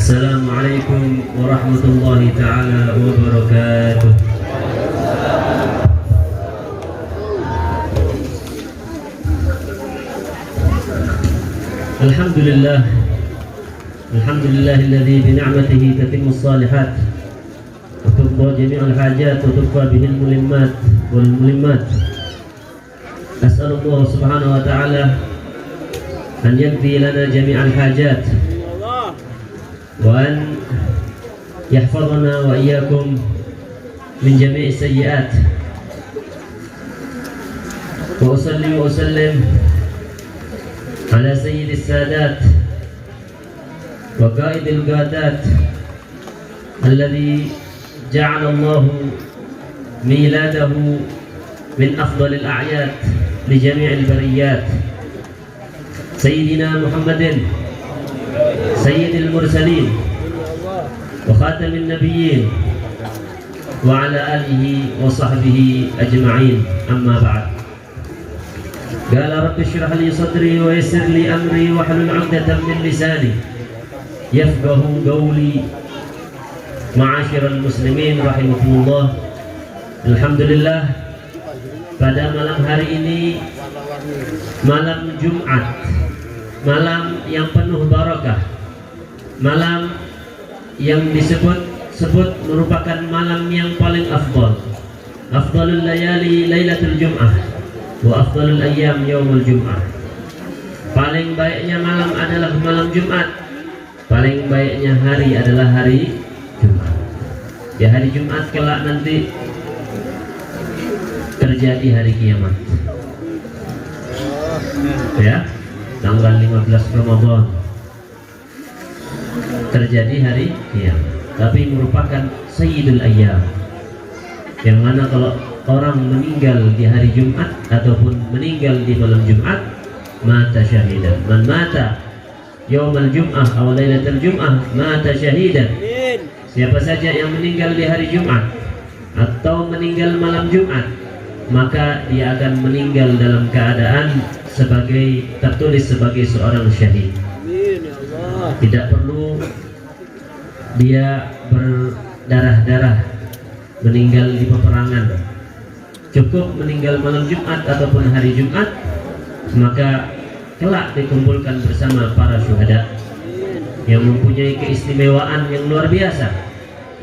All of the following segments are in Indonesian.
Assalamualaikum warahmatullahi ta'ala wabarakatuh. Alhamdulillah, alhamdulillahilladzi bi ni'matihi tatimmu shalihat wa tuqda jami'ul hajat wa tuqfa bihil mulimmat wal mulimmat. As'alullah subhanahu wa ta'ala an yaqdi lana jami'al hajat وأن يحفظنا وإياكم من جميع السيئات وأصلي وأسلم على سيد السادات وقائد القادات الذي جعل الله ميلاده من أفضل الأعياد لجميع البريات سيدنا محمد سيد المرسلين وخاتم النبيين وعلى آله وصحبه أجمعين. أما بعد، قال رب اشرح لي صدري ويسر لي أمري واحلل عقدة من لساني يفقه قولي. معاشر المسlimin rahimakumullah, alhamdulillah, pada malam hari ini, malam Jumat, malam yang penuh barakah, malam yang disebut merupakan malam yang paling afdal. Afdalul layali lailatul jum'ah wa afdalul ayyam yaumul jum'ah. Paling baiknya malam adalah malam Jumat, paling baiknya hari adalah hari Jumat. Di hari Jumat kelak nanti terjadi hari kiamat, ya, tanggal 15 Ramadan terjadi hari kiamat. Tapi merupakan sayyidul ayyam, yang mana kalau orang meninggal di hari Jumat ataupun meninggal di malam Jumat, mata syahidan. Man mata yaumal jum'ah aw lailatul jum'ah mata syahidan. Siapa saja yang meninggal di hari Jumat atau meninggal malam Jumat, maka dia akan meninggal dalam keadaan tertulis sebagai seorang syahid. Tidak perlu dia berdarah-darah meninggal di peperangan, cukup meninggal malam Jumat ataupun hari Jumat, maka kelak dikumpulkan bersama para syuhada yang mempunyai keistimewaan yang luar biasa,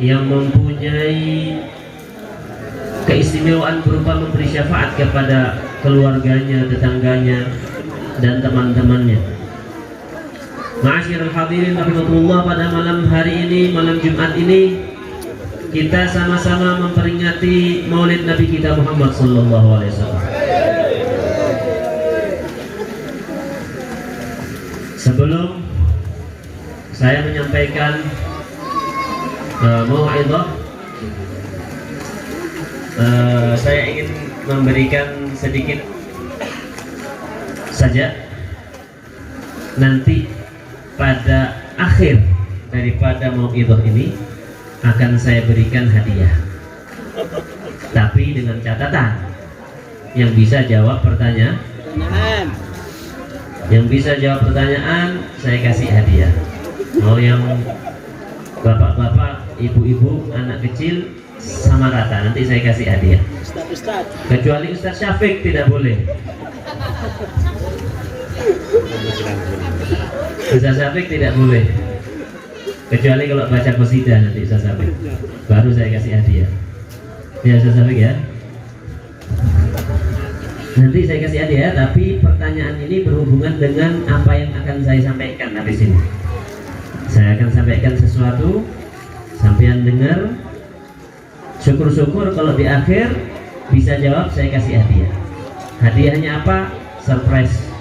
yang mempunyai keistimewaan berupa memberi syafaat kepada keluarganya, tetangganya, dan teman-temannya. Ma'asyiral hadirin rahimakumullah, pada malam hari ini, malam Jumat ini, kita sama-sama memperingati Maulid Nabi kita Muhammad sallallahu alaihi wasallam. Sebelum saya menyampaikan mau'izah, saya ingin memberikan sedikit saja. Nanti pada akhir daripada mau'izah ini akan saya berikan hadiah, tapi dengan catatan yang bisa jawab pertanyaan. Yang bisa jawab pertanyaan saya kasih hadiah. Mau yang bapak-bapak, ibu-ibu, anak kecil sama rata, nanti saya kasih hadiah. Kecuali Ustaz Syafiq tidak boleh. Ustaz Syafiq tidak boleh, kecuali kalau baca qasidah nanti Ustaz Syafiq, baru saya kasih hadiah. Ya Ustaz Syafiq ya. Nanti saya kasih hadiah, tapi pertanyaan ini berhubungan dengan apa yang akan saya sampaikan habis ini. Saya akan sampaikan sesuatu, sampean dengar, syukur-syukur kalau di akhir bisa jawab, saya kasih hadiah. Hadiahnya apa? Surprise.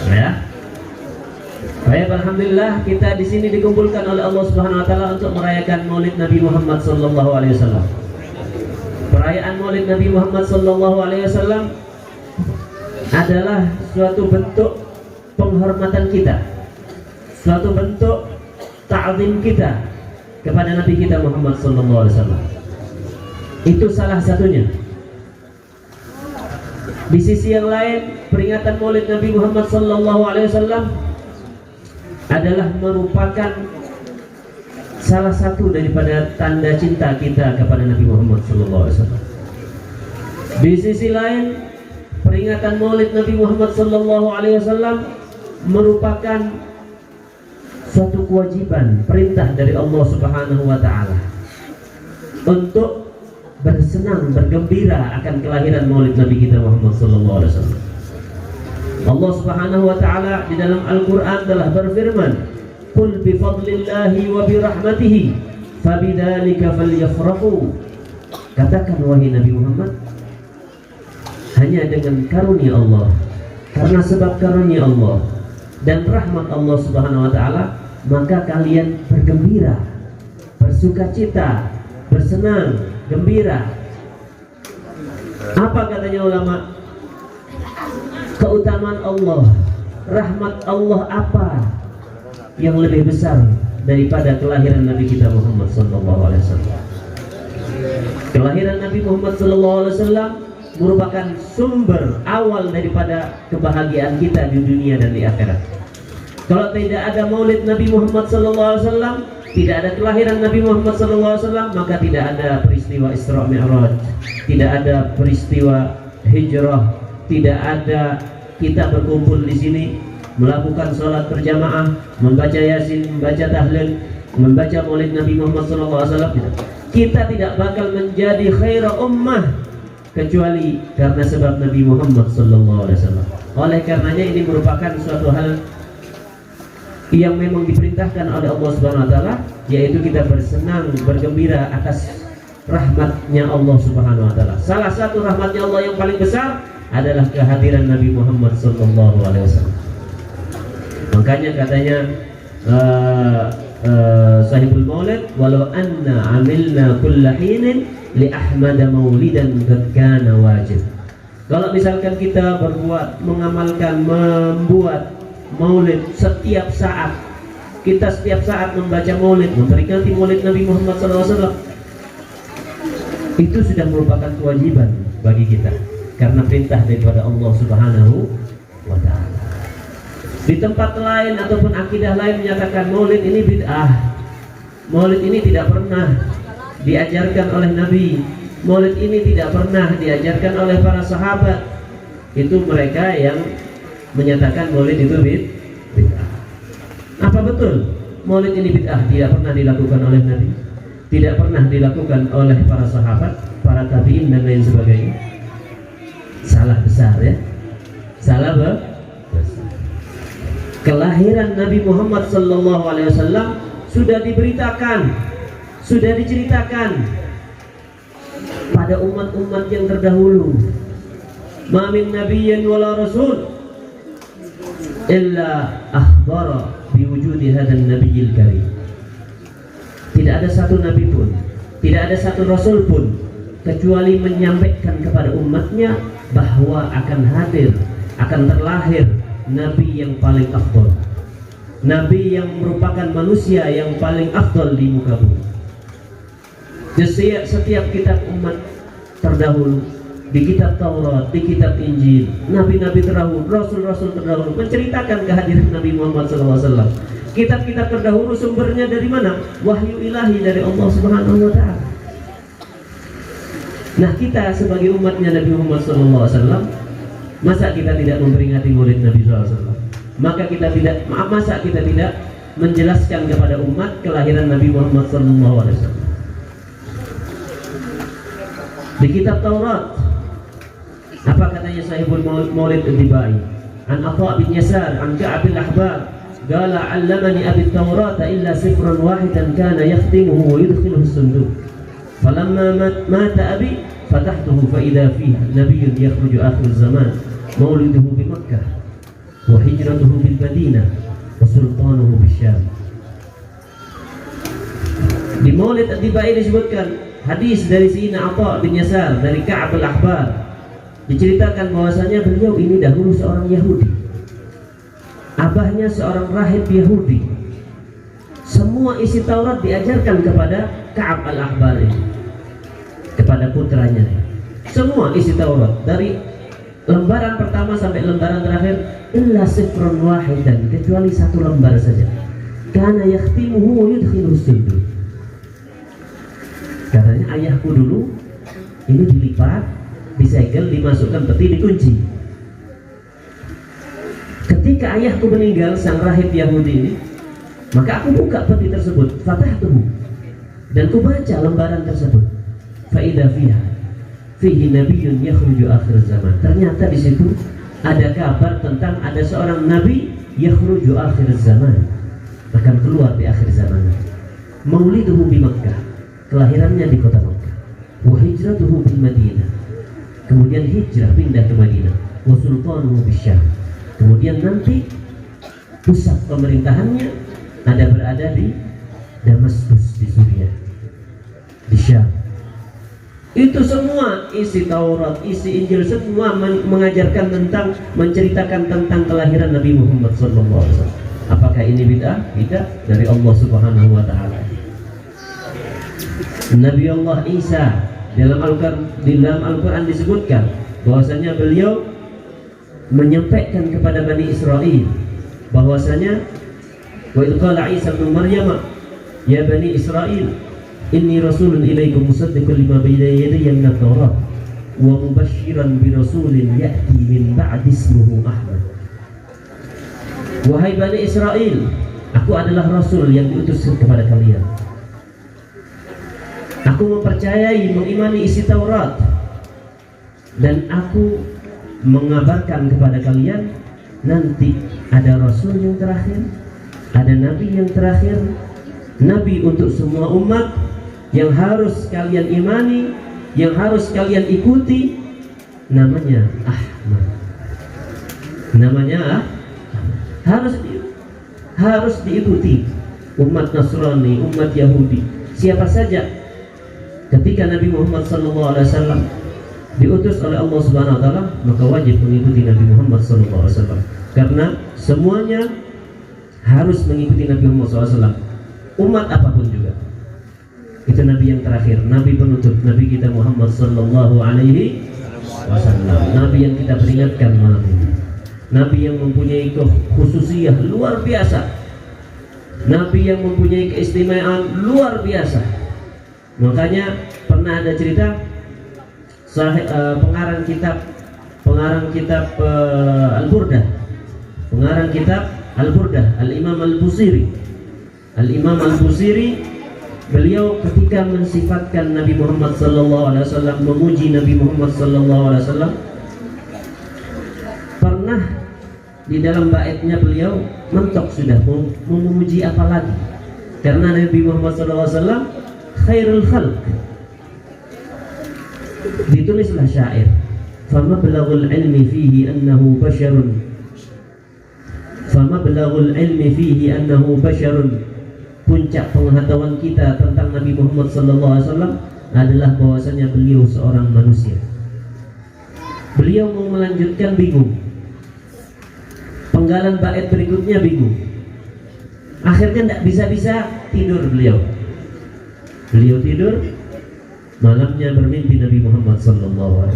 Ya. Baik, alhamdulillah, kita di sini dikumpulkan oleh Allah Subhanahu wa taala untuk merayakan Maulid Nabi Muhammad sallallahu alaihi wasallam. Perayaan Maulid Nabi Muhammad sallallahu alaihi wasallam adalah suatu bentuk penghormatan kita, suatu bentuk ta'zim kita kepada Nabi kita Muhammad sallallahu alaihi wasallam. Itu salah satunya. Di sisi yang lain, peringatan Maulid Nabi Muhammad sallallahu alaihi wasallam adalah merupakan salah satu daripada tanda cinta kita kepada Nabi Muhammad SAW. Di sisi lain, peringatan Maulid Nabi Muhammad SAW merupakan suatu kewajiban, perintah dari Allah Subhanahu wa Ta'ala untuk bersenang, bergembira akan kelahiran Maulid Nabi kita Muhammad SAW. Allah Subhanahu wa Ta'ala di dalam Al-Quran telah berfirman, "Qul bi fadlillahi wa bi rahmatihi fabidzalika falyafrahu." Katakan wahai Nabi Muhammad, hanya dengan karunia Allah, karena sebab karunia Allah dan rahmat Allah Subhanahu wa Ta'ala, maka kalian bergembira, bersukacita, bersenang, gembira. Apa katanya ulama? Keutamaan Allah, rahmat Allah apa yang lebih besar daripada kelahiran Nabi kita Muhammad SAW? Kelahiran Nabi Muhammad SAW merupakan sumber awal daripada kebahagiaan kita di dunia dan di akhirat. Kalau tidak ada Maulid Nabi Muhammad SAW, tidak ada kelahiran Nabi Muhammad SAW, maka tidak ada peristiwa Isra Mi'raj, tidak ada peristiwa hijrah, tidak ada kita berkumpul di sini melakukan sholat berjamaah, membaca Yasin, membaca tahlil, membaca Maulid Nabi Muhammad SAW. Kita tidak bakal menjadi khaira ummah kecuali karena sebab Nabi Muhammad SAW. Oleh karenanya ini merupakan suatu hal yang memang diperintahkan oleh Allah Subhanahu wa Ta'ala, yaitu kita bersenang, bergembira atas rahmatnya Allah Subhanahu wa Ta'ala. Salah satu rahmatnya Allah yang paling besar adalah kehadiran Nabi Muhammad SAW. Makanya katanya sahibul maulid, walau anna amilna kulla hinin li ahmada maulidan qad kana wajib. Kalau misalkan kita berbuat, mengamalkan, membuat maulid setiap saat, kita setiap saat membaca maulid, memperingati maulid Nabi Muhammad SAW, itu sudah merupakan kewajiban bagi kita karena perintah daripada Allah Subhanahu wa Ta'ala. Di tempat lain ataupun akidah lain menyatakan maulid ini bid'ah, maulid ini tidak pernah diajarkan oleh Nabi, maulid ini tidak pernah diajarkan oleh para sahabat. Itu mereka yang menyatakan maulid itu bid'ah. Apa betul maulid ini bid'ah? Tidak pernah dilakukan oleh Nabi, tidak pernah dilakukan oleh para sahabat, para tabi'in dan lain sebagainya. Salah besar ya, salah besar. Kelahiran Nabi Muhammad SAW sudah diberitakan, sudah diceritakan pada umat-umat yang terdahulu. Ma min nabiyyin wala rasul illa akhbara biwujudi hadzal nabiyil karim. Tidak ada satu nabi pun, tidak ada satu rasul pun kecuali menyampaikan kepada umatnya bahwa akan hadir, akan terlahir Nabi yang paling afdal, Nabi yang merupakan manusia yang paling afdal di muka bumi. Setiap kitab umat terdahulu, di kitab Taurat, di kitab Injil, nabi-nabi terdahulu, rasul-rasul terdahulu menceritakan kehadiran Nabi Muhammad SAW. Kitab-kitab terdahulu sumbernya dari mana? Wahyu ilahi dari Allah Subhanahu wa Ta'ala. Nah, kita sebagai umatnya Nabi Muhammad SAW, masa kita tidak memperingati maulid Nabi SAW? Masa kita tidak menjelaskan kepada umat kelahiran Nabi Muhammad SAW? Di kitab Taurat, apa katanya sahibul maulid Ad-Dibai? An Atha bin Yasar, an Ka'ab al-Ahbar, qala 'allamani abi at-Taurat illa sifran wahidan kana yakhtimuhu wa yudkhiluhu as-sunduq. Falamma mata abi fatahtuhu fa idza fihi nabiyyun yakhruju akhir zaman mauliduhu bi Makkah wa hijratuhu bil Madinah wa sultanuhu bisyam. Di Maulid Ad-Dibai disebutkan hadis dari Sayyidina Atha bin Yasar dari Ka'ab al-Ahbar, diceritakan bahwasanya beliau ini dahulu seorang Yahudi, abahnya seorang rahib Yahudi. Semua isi Taurat diajarkan kepada Ka'ab al-Ahbar ini, kepada putranya. Semua isi Taurat dari lembaran pertama sampai lembaran terakhir illa sifrun wahidan, kecuali satu lembar saja. Kana yakhtimuhu wa yudkhiluhu sujud. Katanya ayahku dulu ini dilipat, disegel, dimasukkan peti, dikunci. Ketika ayahku meninggal, sang rahib Yahudi ini, maka aku buka peti tersebut, fatahtuhu, dan ku baca lembaran tersebut. Faida fihi nabiyyun yakhruju akhir zaman. Ternyata di situ ada kabar tentang ada seorang nabi yakhruju akhir zaman, akan keluar di akhir zaman. Mauliduhu di Makkah, kelahirannya di kota Makkah. Wa hijratuhu bil Madinah, kemudian hijrah pindah ke Madinah. Wa sultanuhu bisyam, kemudian nanti pusat pemerintahannya berada di Damaskus di Suriah, di Syam. Itu semua isi Taurat, isi Injil, semua mengajarkan tentang, menceritakan tentang kelahiran Nabi Muhammad SAW. Apakah ini bid'ah? Bid'ah dari Allah Subhanahu wa Ta'ala. Nabi Allah Isa dalam Al-Quran disebutkan bahwasanya beliau menyampaikan kepada Bani Israel bahwasanya wa idh qala Isa ibn Maryam ya Bani Israel inni rasulun ilaikum musaddiqun lima bayna yadayya min at-Taurat wa mubasysyiran bi rasulin ya'ti min ba'di ismuhu Ahmad. Wahai Bani Israel, aku adalah rasul yang diutus kepada kalian. Aku mempercayai, mengimani isi Taurat, dan aku mengabarkan kepada kalian nanti ada rasul yang terakhir, ada nabi yang terakhir, nabi untuk semua umat, yang harus kalian imani, yang harus kalian ikuti, namanya Ahmad. Namanya harus diikuti umat Nasrani, umat Yahudi, siapa saja. Ketika Nabi Muhammad SAW diutus oleh Allah Subhanahu Wa Taala, maka wajib mengikuti Nabi Muhammad SAW, karena semuanya harus mengikuti Nabi Muhammad SAW. Umat apapun juga. Itu Nabi yang terakhir, Nabi penutup, Nabi kita Muhammad Sallallahu Alaihi Wasallam. Nabi yang kita peringatkan malam ini, Nabi yang mempunyai khususiyah luar biasa, Nabi yang mempunyai keistimewaan luar biasa. Makanya pernah ada cerita pengarang kitab Al-Burdah, Al-Imam Al-Busiri, beliau ketika mensifatkan Nabi Muhammad SAW, memuji Nabi Muhammad SAW, pernah di dalam baitnya beliau mentok sudah mau memuji apa lagi, karena Nabi Muhammad SAW khairul khalq. Ditulislah syair, famablaghul ilmi fihi annahu basharun, puncak pengetahuan kita tentang Nabi Muhammad SAW adalah bahwasanya beliau seorang manusia. Beliau mau melanjutkan bingung, penggalan bait berikutnya bingung, akhirnya tidak bisa tidur beliau tidur, malamnya bermimpi Nabi Muhammad SAW.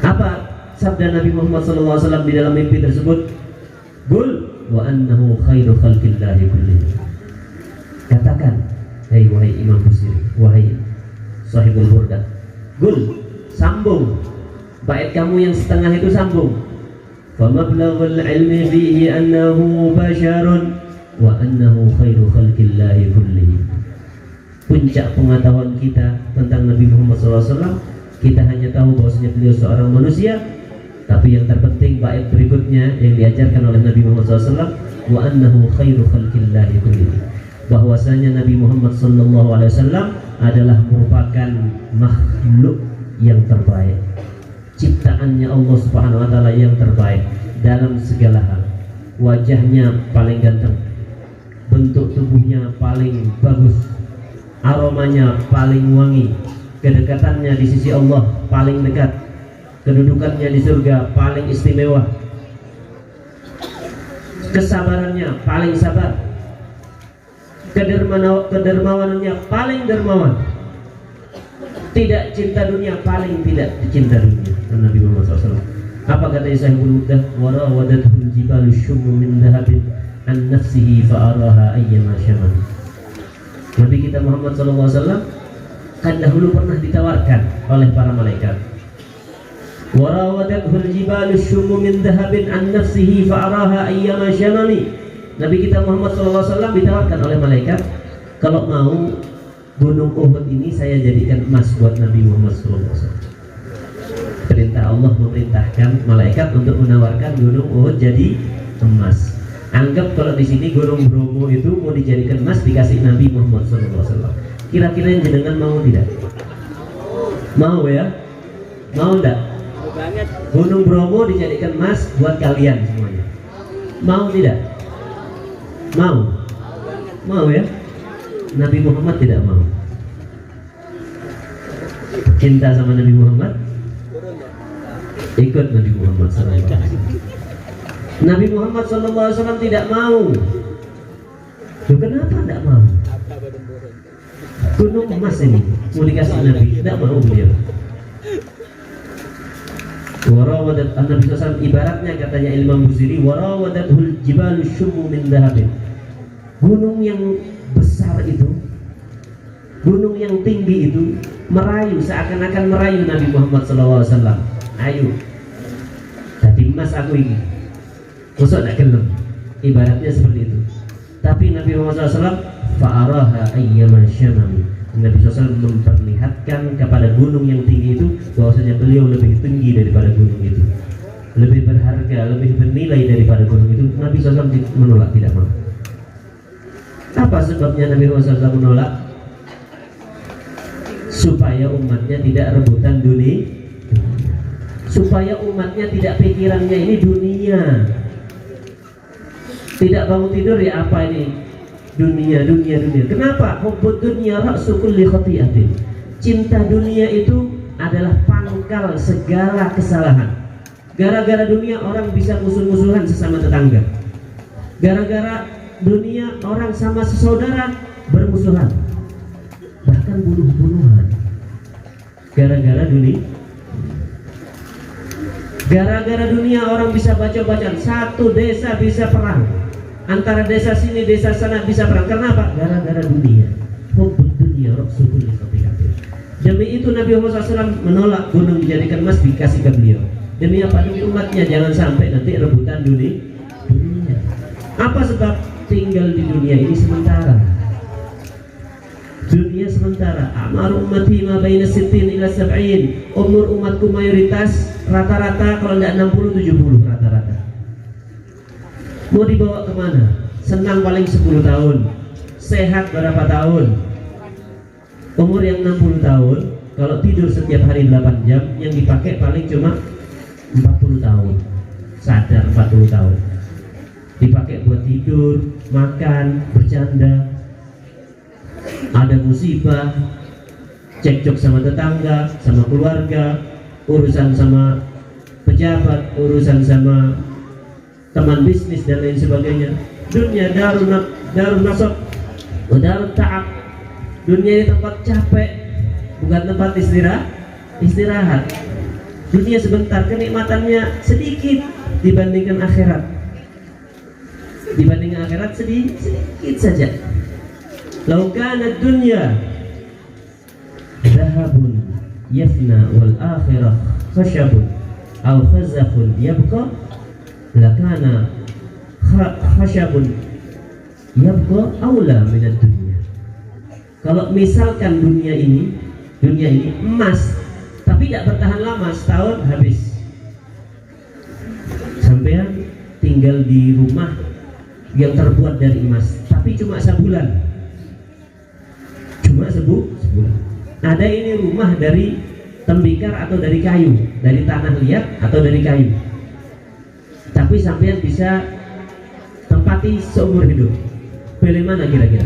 Apa sabda Nabi Muhammad SAW di dalam mimpi tersebut? Qul wa annahu khairu khalqillahi kullihim. Katakan, wahai Imam Busiri, wahai sahibul Burdah, Qul, sambung bait kamu yang setengah itu, sambung. Famablaghul ilmi fihi annahu basharun wa annahu khairu khalqillahi kullihim. Puncak pengetahuan kita tentang Nabi Muhammad SAW, kita hanya tahu bahwasanya beliau seorang manusia, tapi yang terpenting bait berikutnya yang diajarkan oleh Nabi Muhammad SAW, wa annahu khairu khalqillahi kullihim, bahwasanya Nabi Muhammad SAW adalah merupakan makhluk yang terbaik, ciptaannya Allah Subhanahu Wa Taala yang terbaik dalam segala hal. Wajahnya paling ganteng, bentuk tubuhnya paling bagus, aromanya paling wangi, kedekatannya di sisi Allah paling dekat, kedudukannya di surga paling istimewa, kesabarannya paling sabar, kedermawanannya paling dermawan, tidak cinta dunia, paling tidak cinta dunia. Nabi Muhammad SAW. Apa kata Sahihul Bukhari? Warawadathu jibalu syummu min dhahabin an nafsihi fa'araha ayyama syaman. Nabi kita Muhammad SAW kan dahulu pernah ditawarkan oleh para malaikat. Warawadathu jibalu syummu min dhahabin an nafsihi fa'araha ayyama syamani. Nabi kita Muhammad SAW ditawarkan oleh malaikat, kalau mau gunung Uhud ini saya jadikan emas buat Nabi Muhammad SAW. Perintah Allah memerintahkan malaikat untuk menawarkan gunung Uhud jadi emas. Anggap kalau di sini gunung Bromo itu mau dijadikan emas dikasih Nabi Muhammad SAW. Kira-kira yang jenengan mau tidak? Mau ya? Mau enggak? Gunung Bromo dijadikan emas buat kalian semuanya. Mau tidak? Mau? Mau ya? Nabi Muhammad tidak mau. Cinta sama Nabi Muhammad, ikut Nabi Muhammad SAW. Nabi Muhammad SAW tidak mau. Loh, kenapa tidak mau? Gunung emas ini mau dikasih Nabi, tidak mau beliau. Warawadat Nabi SAW, ibaratnya katanya Imam Busiri, warawadatul jibalu syummu min dhahabin. Gunung yang besar itu, gunung yang tinggi itu merayu, seakan-akan merayu Nabi Muhammad SAW. Ayo, tadi emas aku ini, masuk nak gelem. Ibaratnya seperti itu. Tapi Nabi Muhammad SAW fa'araha ayyama syamami. Nabi SAW memperlihatkan kepada gunung yang tinggi itu bahwasanya beliau lebih tinggi daripada gunung itu, lebih berharga, lebih bernilai daripada gunung itu. Nabi SAW menolak, tidak mau. Apa sebabnya Nabi Muhammad SAW menolak? Supaya umatnya tidak rebutan dunia, supaya umatnya tidak pikirannya ini dunia, tidak bangun tidur ya apa ini dunia. Kenapa? Hubbud dunya ra'su kulli khati'atin. Cinta dunia itu adalah pangkal segala kesalahan. Gara-gara dunia orang bisa musuh-musuhan sesama tetangga. Gara-gara dunia orang sama sesaudara bermusuhan, bahkan bunuh-bunuhan. Gara-gara dunia. Gara-gara dunia orang bisa baca-bacaan, satu desa bisa perang, antara desa sini desa sana bisa perang. Kenapa? Gara-gara dunia. Hubbud dunya ra'su kulli khati'atin. Demi itu Nabi Muhammad SAW menolak gunung dijadikan emas dikasih ke beliau. Demi apa? Demi umatnya jangan sampai nanti rebutan dunia. Apa sebab? Tinggal di dunia ini sementara. Dunia sementara. Amar ummati ma baina sittin ila sab'in. Umur umatku mayoritas rata-rata kalau tidak 60-70 rata-rata. Mau dibawa kemana? Senang paling 10 tahun, sehat berapa tahun? Umur yang 60 tahun, kalau tidur setiap hari 8 jam, yang dipakai paling cuma 40 tahun. Sadar 40 tahun dipakai buat tidur, makan, bercanda. Ada musibah, cekcok sama tetangga, sama keluarga, urusan sama pejabat, urusan sama teman bisnis dan lain sebagainya. Dunia darun nasab, darun ta'ab. Dunia ini tempat capek, bukan tempat istirahat. Dunia sebentar, kenikmatannya sedikit dibandingkan akhirat. Dibandingkan akhirat sedikit saja. Lau kana dunya dhahabun yafna wal akhirah khashabun aw khazafun yabqa lakana khashabun yabqa aula minad dunya. Kalau misalkan dunia ini emas, tapi tidak bertahan lama, setahun habis. Sampean tinggal di rumah yang terbuat dari emas, tapi cuma sebulan. Sebulan. Ada ini rumah dari tembikar atau dari kayu, dari tanah liat atau dari kayu. Tapi sampean bisa tempati seumur hidup. Pilih mana kira-kira?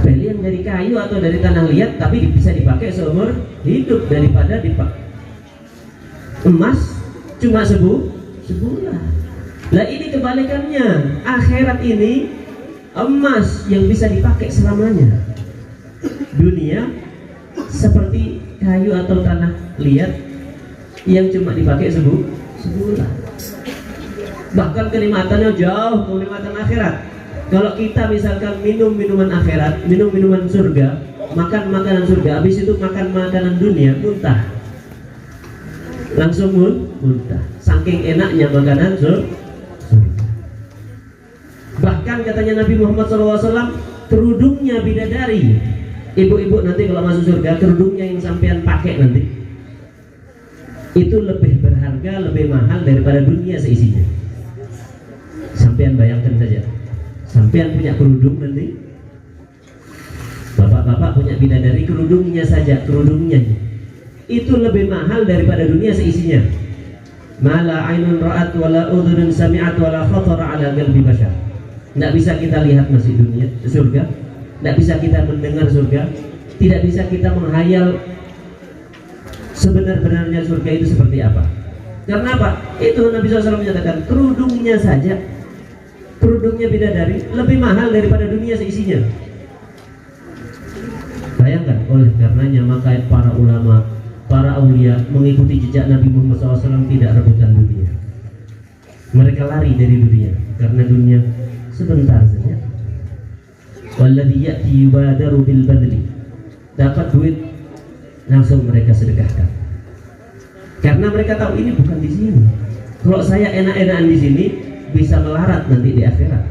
Pilih yang dari kayu atau dari tanah liat tapi bisa dipakai seumur hidup daripada emas cuma sebulan. Lah ini kebalikannya. Akhirat ini emas yang bisa dipakai selamanya. Dunia seperti kayu atau tanah liat yang cuma dipakai sebulan. Bahkan kenikmatannya jauh kenikmatan akhirat. Kalau kita misalkan minum minuman akhirat, minum minuman surga, makan makanan surga, habis itu makan makanan dunia, muntah. Langsung muntah. Saking enaknya makanan surga. Bahkan katanya Nabi Muhammad SAW, kerudungnya bidadari, ibu-ibu nanti kalau masuk surga, kerudungnya yang sampean pakai nanti itu lebih berharga, lebih mahal daripada dunia seisinya. Sampean bayangkan saja, sampean punya kerudung nanti, bapak-bapak punya bidadari, kerudungnya saja, kerudungnya itu lebih mahal daripada dunia seisinya. Mala ainun ra'at wala udhunun sami'at wala khatara ala qalbi bashar. Tidak bisa kita lihat masih dunia surga, tidak bisa kita mendengar surga, tidak bisa kita menghayal sebenar-benarnya surga itu seperti apa. Karena apa? Itu Nabi SAW menyatakan kerudungnya saja, kerudungnya bidadari lebih mahal daripada dunia seisinya. Bayangkan, oleh karenanya maka para ulama, para aulia mengikuti jejak Nabi Muhammad SAW, tidak rebutan dunia. Mereka lari dari dunia karena dunia sebentar saja. Walladhi ya'ti yubadaru bil badli, dapat duit langsung mereka sedekahkan. Karena mereka tahu ini bukan di sini. Kalau saya enak-enakan di sini bisa melarat nanti di akhirat.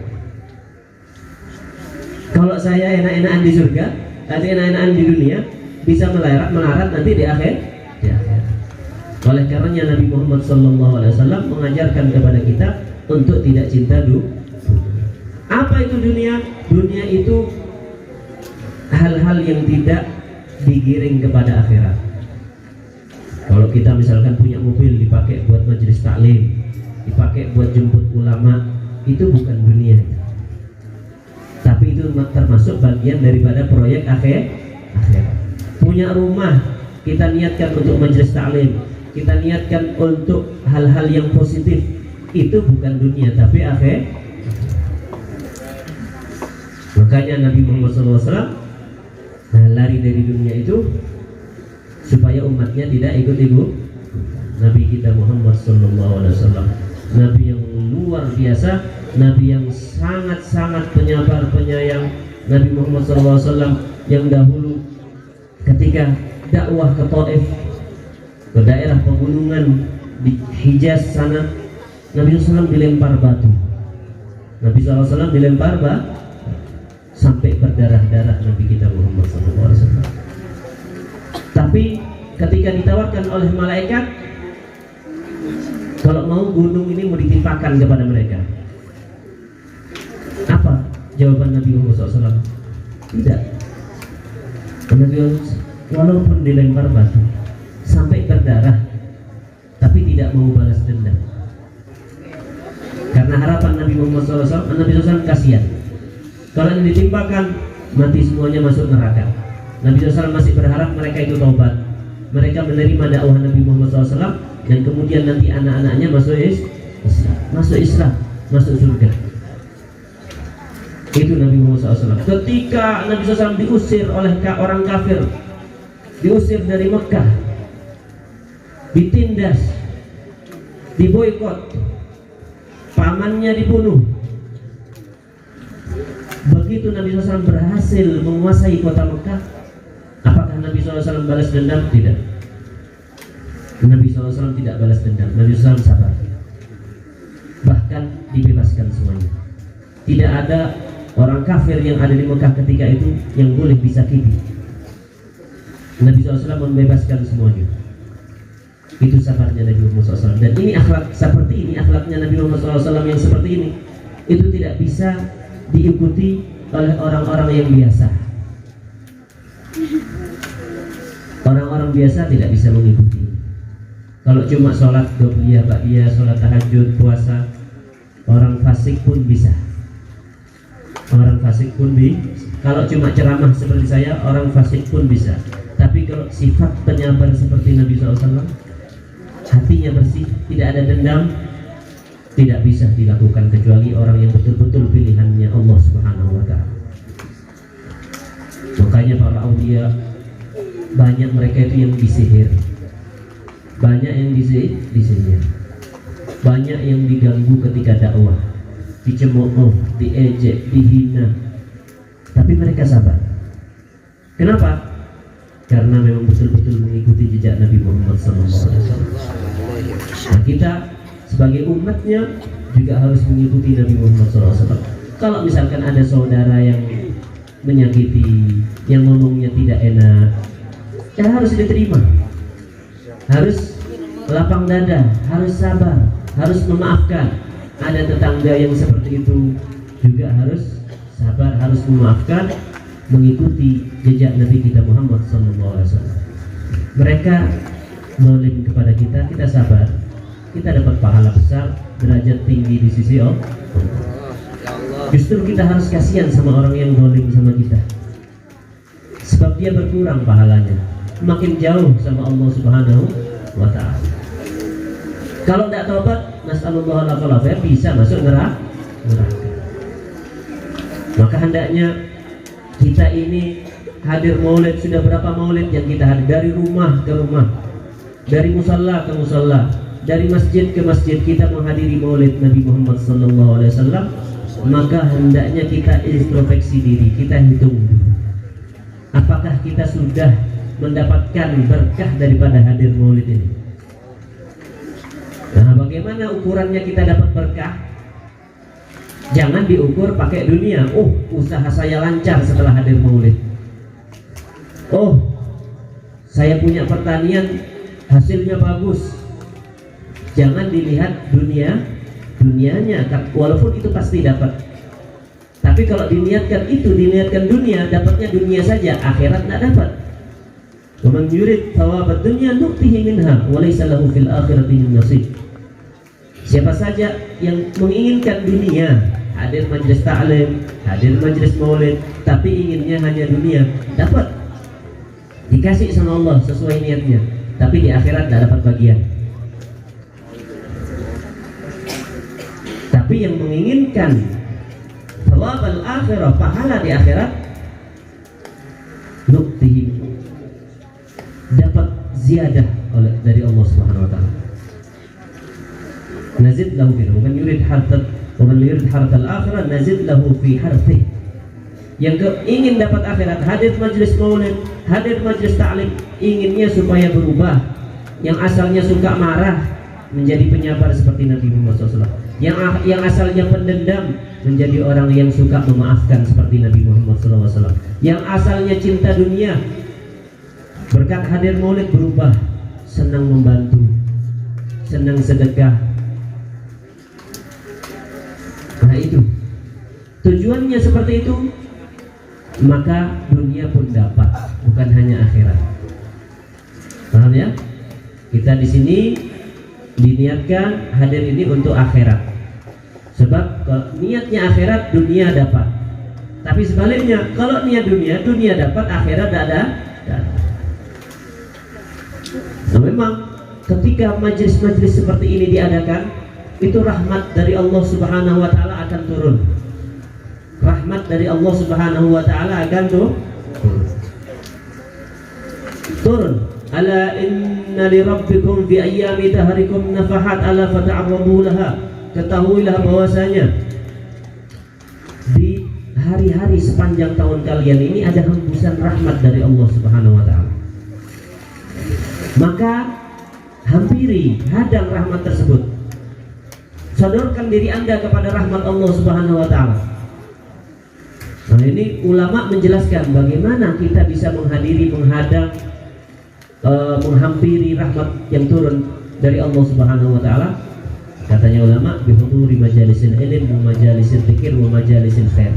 Kalau saya enak-enakan di surga, nanti enak-enakan di dunia bisa melarat nanti di akhirat. Oleh karenanya Nabi Muhammad SAW mengajarkan kepada kita untuk tidak cinta dunia. Apa itu dunia? Dunia itu hal-hal yang tidak digiring kepada akhirat. Kalau kita misalkan punya mobil dipakai buat majelis taklim, dipakai buat jemput ulama, itu bukan dunia. Tapi itu termasuk bagian daripada proyek akhirat. Punya rumah, kita niatkan untuk majelis taklim, kita niatkan untuk hal-hal yang positif, itu bukan dunia tapi akhirat. Makanya Nabi Muhammad SAW lari dari dunia itu supaya umatnya tidak ikut-ikut. Nabi kita Muhammad SAW, Nabi yang luar biasa, Nabi yang sangat-sangat penyabar, penyayang. Nabi Muhammad SAW yang dahulu ketika dakwah ke Taif, ke daerah pegunungan di Hijaz sana, Nabi SAW dilempar batu. Nabi SAW dilempar batu sampai berdarah-darah Nabi kita Muhammad SAW. Tapi ketika ditawarkan oleh malaikat, kalau mau gunung ini mau ditimpakan kepada mereka, apa jawaban Nabi Muhammad SAW? Tidak. Nabi walaupun dilempar batu sampai berdarah, tapi tidak mau balas dendam. Karena harapan Nabi Muhammad SAW, Nabi SAW kasihan. Kalau ini ditimpakan, mati semuanya masuk neraka. Nabi SAW masih berharap mereka itu taubat, mereka menerima dakwah Nabi Muhammad SAW, dan kemudian nanti anak-anaknya masuk Islam, masuk surga. Itu Nabi Muhammad SAW. Ketika Nabi SAW diusir oleh orang kafir, diusir dari Mekah, ditindas, diboikot, pamannya dibunuh. Begitu Nabi SAW berhasil menguasai kota Mekah, apakah Nabi SAW balas dendam? Tidak. Nabi SAW tidak balas dendam. Nabi SAW sabar, bahkan dibebaskan semuanya. Tidak ada orang kafir yang ada di Mekah ketika itu yang boleh disakiti. Nabi SAW membebaskan semuanya. Itu sabarnya Nabi Muhammad SAW. Dan ini akhlak seperti ini, akhlaknya Nabi Muhammad SAW yang seperti ini, itu tidak bisa diikuti oleh orang-orang yang biasa. Orang-orang biasa tidak bisa mengikuti. Kalau cuma sholat qobliyah, ba'diyah, sholat tahajud, puasa, orang fasik pun bisa. Orang fasik pun bisa. Kalau cuma ceramah seperti saya, orang fasik pun bisa. Tapi kalau sifat penyabar seperti Nabi SAW, hatinya bersih, tidak ada dendam, tidak bisa dilakukan kecuali orang yang betul-betul pilihannya Allah Subhanahu wa Ta'ala. Makanya para aulia banyak mereka itu yang disihir, banyak yang disihir, banyak yang diganggu ketika dakwah, dicemooh, diejek, dihina, tapi mereka sabar. Kenapa? Karena memang betul-betul mengikuti jejak Nabi Muhammad SAW. Nah, kita sebagai umatnya juga harus mengikuti Nabi Muhammad SAW. Kalau misalkan ada saudara yang menyakiti, yang ngomongnya tidak enak, ya harus diterima, harus lapang dada, harus sabar, harus memaafkan. Ada tetangga yang seperti itu juga harus sabar, harus memaafkan, mengikuti jejak Nabi kita Muhammad SAW. Mereka zalim kepada kita, kita sabar, kita dapat pahala besar, derajat tinggi di sisi Allah. Justru kita harus kasihan sama orang yang zalim sama kita, sebab dia berkurang pahalanya, makin jauh sama Allah Subhanahu wa Ta'ala. Kalau tidak taubat, nasallallahu alaihi wasallam, bisa masuk neraka. Maka hendaknya kita ini hadir maulid, sudah berapa maulid yang kita hadir, dari rumah ke rumah, dari musalla ke musalla, dari masjid ke masjid, kita menghadiri maulid Nabi Muhammad SAW. Maka hendaknya kita introspeksi diri, kita hitung apakah kita sudah mendapatkan berkah daripada hadir maulid ini. Nah, bagaimana ukurannya kita dapat berkah? Jangan diukur pakai dunia. Oh, usaha saya lancar setelah hadir maulid. Oh, saya punya pertanian, hasilnya bagus. Jangan dilihat dunianya, walaupun itu pasti dapat. Tapi kalau diniatkan dunia, dapatnya dunia saja, akhirat tidak dapat. Wa man yurid thawabad dunya nu'tihi minha wa laysa lahu fil akhirati min nasib. Siapa saja yang menginginkan dunia, hadir majelis ta'lim, hadir majelis maulid, tapi inginnya hanya dunia, dapat, dikasih sama Allah sesuai niatnya, tapi di akhirat tidak dapat bagian. Tapi yang menginginkan thawabal akhirah, pahala di akhirat, nu'tihi, dapat ziyadah dari Allah Subhanahu wa Ta'ala. Nazid lahu fi, man yurid hartal akhirah nazid lahu fi harthih. Yang ingin dapat akhirat, hadir majlis maulid, hadir majlis ta'lim, inginnya supaya berubah. Yang asalnya suka marah menjadi penyabar seperti Nabi Muhammad SAW. Yang asalnya pendendam menjadi orang yang suka memaafkan seperti Nabi Muhammad SAW. Yang asalnya cinta dunia, berkat hadir maulid berubah, senang membantu, senang sedekah. Nah, itu tujuannya seperti itu, maka dunia pun dapat, bukan hanya akhirat. Paham ya? Kita di sini diniatkan hadir ini untuk akhirat. Sebab kalau niatnya akhirat, dunia dapat. Tapi sebaliknya, kalau niat dunia, dunia dapat, akhirat tidak ada. Nah, memang ketika majlis-majlis seperti ini diadakan, itu rahmat dari Allah Subhanahu wa Ta'ala akan turun. Rahmat dari Allah Subhanahu wa Ta'ala akan turun. Ala inna li rabbikum fi ayyami dahrikum nafahat ala fata'arrabu laha. Ketahuilah bahwasanya di hari-hari sepanjang tahun kalian ini ada hembusan rahmat dari Allah Subhanahu wa Ta'ala. Maka hampiri, hadang rahmat tersebut. Sodorkan diri Anda kepada rahmat Allah Subhanahu wa Ta'ala. Nah, ini ulama menjelaskan bagaimana kita bisa menghadiri, menghadang, menghampiri rahmat yang turun dari Allah Subhanahu wa Ta'ala. Katanya ulama, bihuduri majalisil ilm wa majalisil dzikir wa majalisil khair.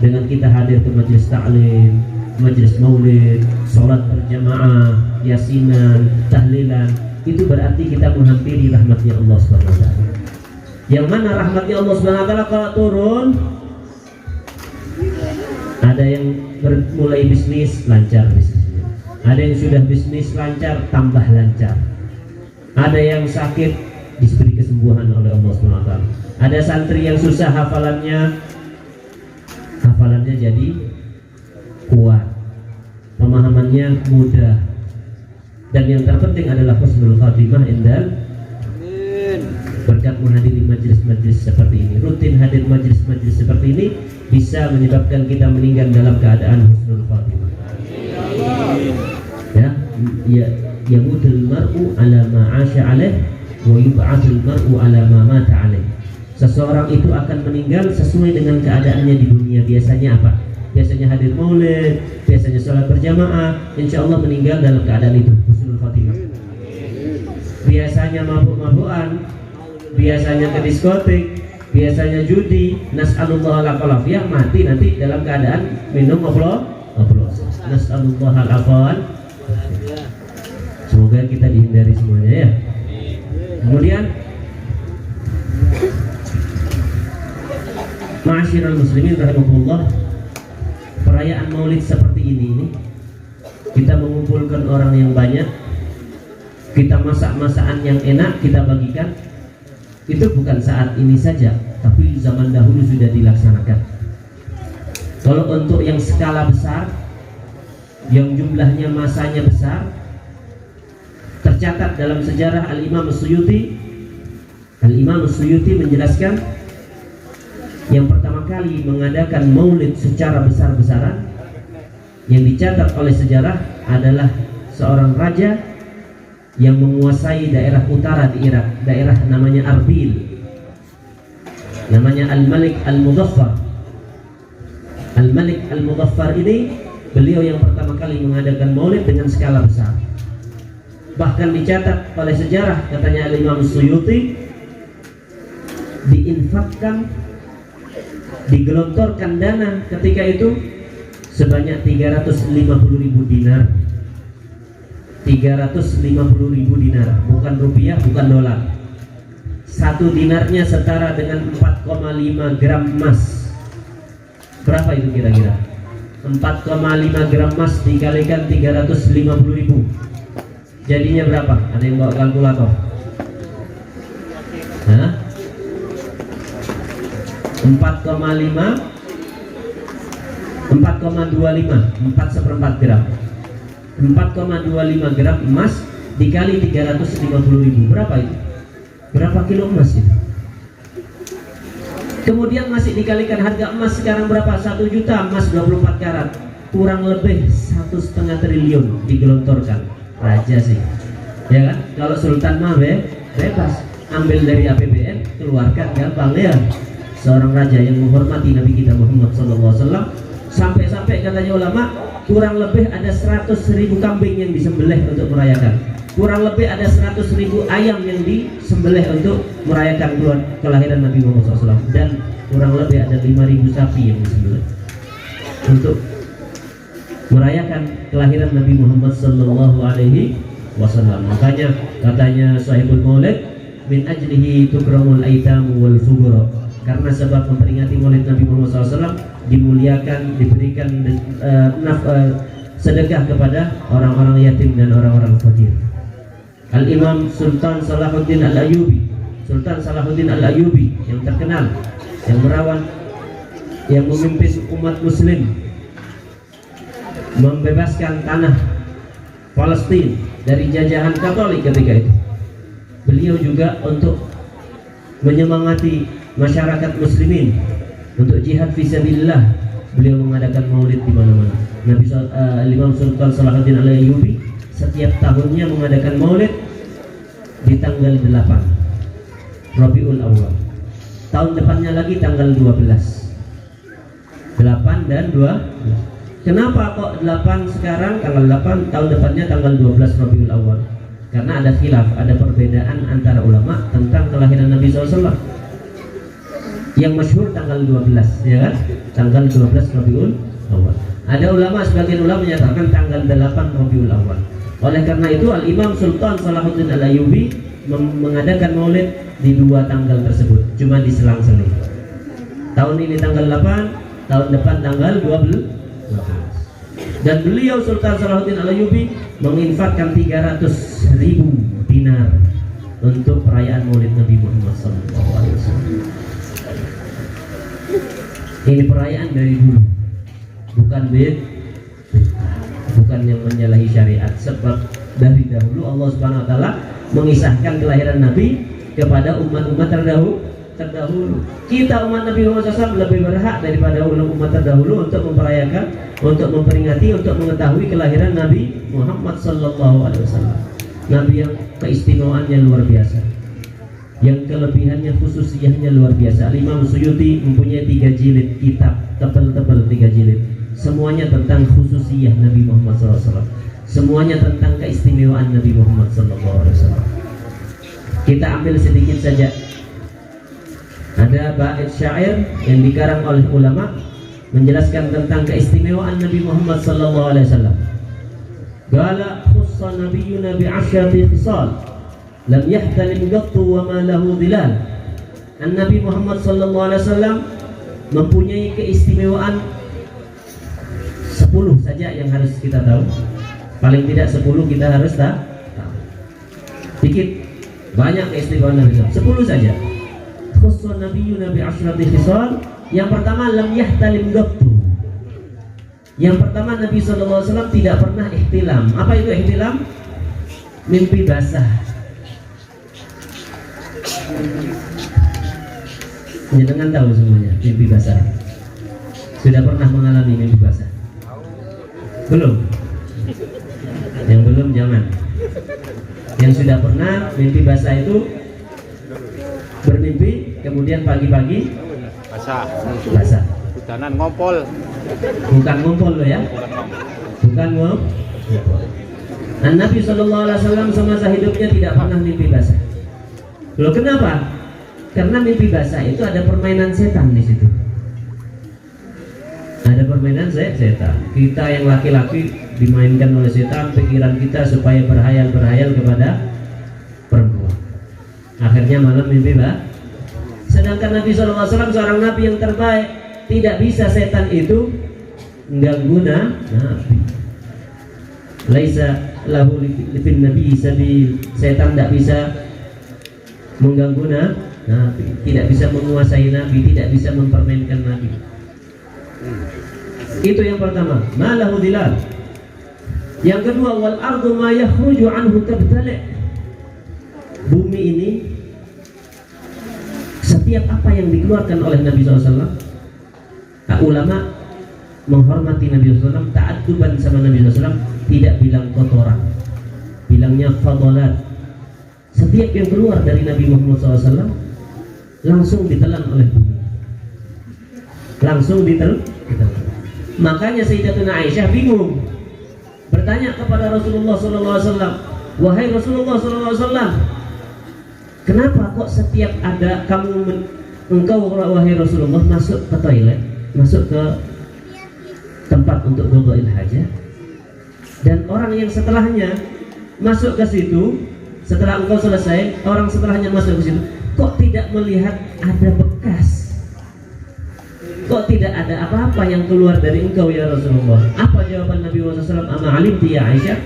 Dengan kita hadir ke majelis ta'lim, majelis maulid, salat berjamaah, yasinan, tahlilan, itu berarti kita menghampiri rahmatnya Allah Subhanahu wa Ta'ala. Yang mana rahmatnya Allah Subhanahu wa Ta'ala kalau turun, ada yang mulai bisnis, lancar bisnisnya. Ada yang sudah bisnis lancar, tambah lancar. Ada yang sakit, diberi kesembuhan oleh Allah Subhanahu wa Ta'ala. Ada santri yang susah hafalannya jadi kuat, pemahamannya mudah, Dan yang terpenting adalah husnul khatimah indal. Berkat menghadiri majlis-majlis seperti ini, rutin hadir majlis-majlis seperti ini, bisa menyebabkan kita meninggal dalam keadaan husnul khatimah. Ya, yamutul mar'u ala ma 'asha 'alaih wa yub'atsul mar'u ala ma mata 'alaih. Seseorang itu akan meninggal sesuai dengan keadaannya di dunia. Biasanya apa? Biasanya hadir maulid, biasanya sholat berjamaah, insya Allah meninggal dalam keadaan itu husnul khatimah. Biasanya mabuk-mabukan, biasanya ke diskotik, biasanya judi, nas'alullah al-afiyah, mati nanti dalam keadaan minum oplos. Nas'alullah al-afiyah. Semoga kita dihindari semuanya ya. Kemudian ma'asyiral muslimin rahimakumullah, perayaan maulid seperti ini kita mengumpulkan orang yang banyak, kita masak-masakan yang enak, kita bagikan. Itu bukan saat ini saja, tapi zaman dahulu sudah dilaksanakan. Kalau untuk yang skala besar, yang jumlahnya masanya besar, tercatat dalam sejarah Al-Imam As-Suyuti menjelaskan yang pertama kali mengadakan maulid secara besar-besaran yang dicatat oleh sejarah adalah seorang raja yang menguasai daerah utara di Irak, daerah namanya Arbil, namanya Al-Malik Al-Muzaffar. Al-Malik Al-Muzaffar ini beliau yang pertama kali mengadakan maulid dengan skala besar. Bahkan dicatat oleh sejarah, katanya Al-Imam Suyuti, diinfakkan, digelontorkan dana ketika itu sebanyak 350.000 dinar. 350.000 dinar, bukan rupiah, bukan dolar. Satu dinarnya setara dengan 4,5 gram emas. Berapa itu kira-kira? 4,5 gram emas dikalikan 350.000, jadinya berapa? Ada yang bawa kalkulator? 4,25 gram. 4,25 gram emas dikali 350.000, berapa itu? Berapa kilo emas itu? Kemudian masih dikalikan harga emas sekarang berapa? 1 juta emas 24 karat, kurang lebih 1,5 triliun digelontorkan. Raja sih, ya kan? Kalau sultan mah bebas, ambil dari APBN, keluarkan gampang ya. Seorang raja yang menghormati Nabi kita Muhammad SAW, sampai-sampai katanya ulama, kurang lebih ada 100.000 kambing yang disembelih untuk merayakan, kurang lebih ada 100.000 ayam yang disembelih untuk merayakan kelahiran Nabi Muhammad SAW, dan kurang lebih ada 5.000 sapi yang disembelih untuk merayakan kelahiran Nabi Muhammad SAW. Makanya katanya Sahibul Maulid, min ajlihi tukramul aitamu wal fuqara, karena sebab memperingati maulid Nabi Muhammad SAW dimuliakan, diberikan sedekah kepada orang-orang yatim dan orang-orang fakir. Al-Imam Sultan Salahuddin Al-Ayyubi, Sultan Salahuddin Al-Ayyubi yang terkenal, yang merawat, yang memimpin umat muslim membebaskan tanah Palestina dari jajahan Katolik ketika itu. Beliau juga untuk menyemangati masyarakat muslimin untuk jihad fisabilillah, beliau mengadakan maulid di mana-mana. Imam Sultan Salahuddin Al-Ayyubi setiap tahunnya mengadakan maulid di tanggal 8 Rabiul Awal. Tahun depannya lagi tanggal 12. 8 dan 12. Kenapa kok 8 sekarang tanggal 8, tahun depannya tanggal 12 Rabiul Awal? Karena ada khilaf, ada perbedaan antara ulama tentang kelahiran Nabi SAW. Yang masyhur tanggal 12, ya kan? Tanggal 12 Rabiul Awal. Ada ulama, sebagian ulama menyatakan tanggal 8 Rabiul Awal. Oleh karena itu Al-Imam Sultan Salahuddin Al-Ayyubi mengadakan maulid di 2 tanggal tersebut, cuma diselang-seling. Tahun ini tanggal 8, tahun depan tanggal 12. Dan beliau Sultan Salahuddin Al-Ayyubi menginfakkan 300.000 dinar untuk perayaan maulid Nabi Muhammad SAW. Ini perayaan dari dulu, bukan bukan yang menyalahi syariat. Sebab Dari dahulu Allah Subhanahu wa taala mengisahkan kelahiran Nabi kepada umat-umat terdahulu. Kita umat Nabi Muhammad SAW lebih berhak daripada umat terdahulu untuk memperayakan, untuk memperingati, untuk mengetahui kelahiran Nabi Muhammad Sallallahu Alaihi Wasallam. Nabi yang keistimewaannya luar biasa, yang kelebihannya khususiyahnya luar biasa. Imam Suyuti mempunyai 3 jilid kitab tebal-tebal, 3 jilid, semuanya tentang khususiyah Nabi Muhammad SAW, semuanya tentang keistimewaan Nabi Muhammad SAW. Kita ambil sedikit saja. Ada bait syair yang dikarang oleh ulama menjelaskan tentang keistimewaan Nabi Muhammad SAW. Qala khussa nabiyyuna bi'asyrati khisal lam yahtalim qattu wa ma lahu dhilal. Nabi Muhammad SAW mempunyai keistimewaan 10 saja yang harus kita tahu. Paling tidak 10 kita harus tahu. Dikit banyak keistimewaan Nabi SAW. 10 saja. Khusus nabiyyuna bi'asyrati khisal. Yang pertama, lam yahtalim qattu. Yang pertama, Nabi SAW tidak pernah ihtilam. Apa itu ihtilam? Mimpi basah. Jangan tahu semuanya mimpi basah. Sudah pernah mengalami mimpi basah? Belum? Yang belum jangan. Yang sudah pernah mimpi basah itu bermimpi kemudian pagi-pagi basah. Hujanan ngompol. Bukan ngumpul loh ya. Bukan ngumpul. Nabi SAW semasa hidupnya tidak pernah mimpi basah. Loh kenapa? Karena mimpi basah itu ada permainan setan di situ. Ada permainan setan. Kita yang laki-laki dimainkan oleh setan pikiran kita supaya berhayal-berhayal kepada perempuan. Akhirnya malam mimpi basah. Sedangkan Nabi SAW seorang Nabi yang terbaik, tidak bisa setan itu mengganggu Nabi. Laisa lahu lifin Nabi sabil. Setan tidak bisa mengganggu Nabi, tidak bisa menguasai Nabi, tidak bisa mempermainkan Nabi. Itu yang pertama, ma lahu dhilal. Yang kedua, wal ardu ma yakhruju anhu tabtali'. Bumi ini setiap apa yang dikeluarkan oleh Nabi SAW, ulama menghormati Nabi SAW, ta'adduban sama Nabi SAW, tidak bilang kotoran, bilangnya fadalat. Setiap yang keluar dari Nabi Muhammad SAW langsung ditelan oleh bumi, langsung ditelan. Makanya Sayyidatuna Aisyah bingung, bertanya kepada Rasulullah SAW, wahai Rasulullah SAW, kenapa kok setiap ada engkau wahai Rasulullah masuk ke toilet, masuk ke tempat untuk qada'il hajah, dan orang yang setelahnya masuk ke situ setelah engkau selesai, orang setelahnya masuk ke situ, kok tidak melihat ada bekas, kok tidak ada apa-apa yang keluar dari engkau ya Rasulullah? Apa jawaban Nabi SAW? Ama alimti ya Aisyah,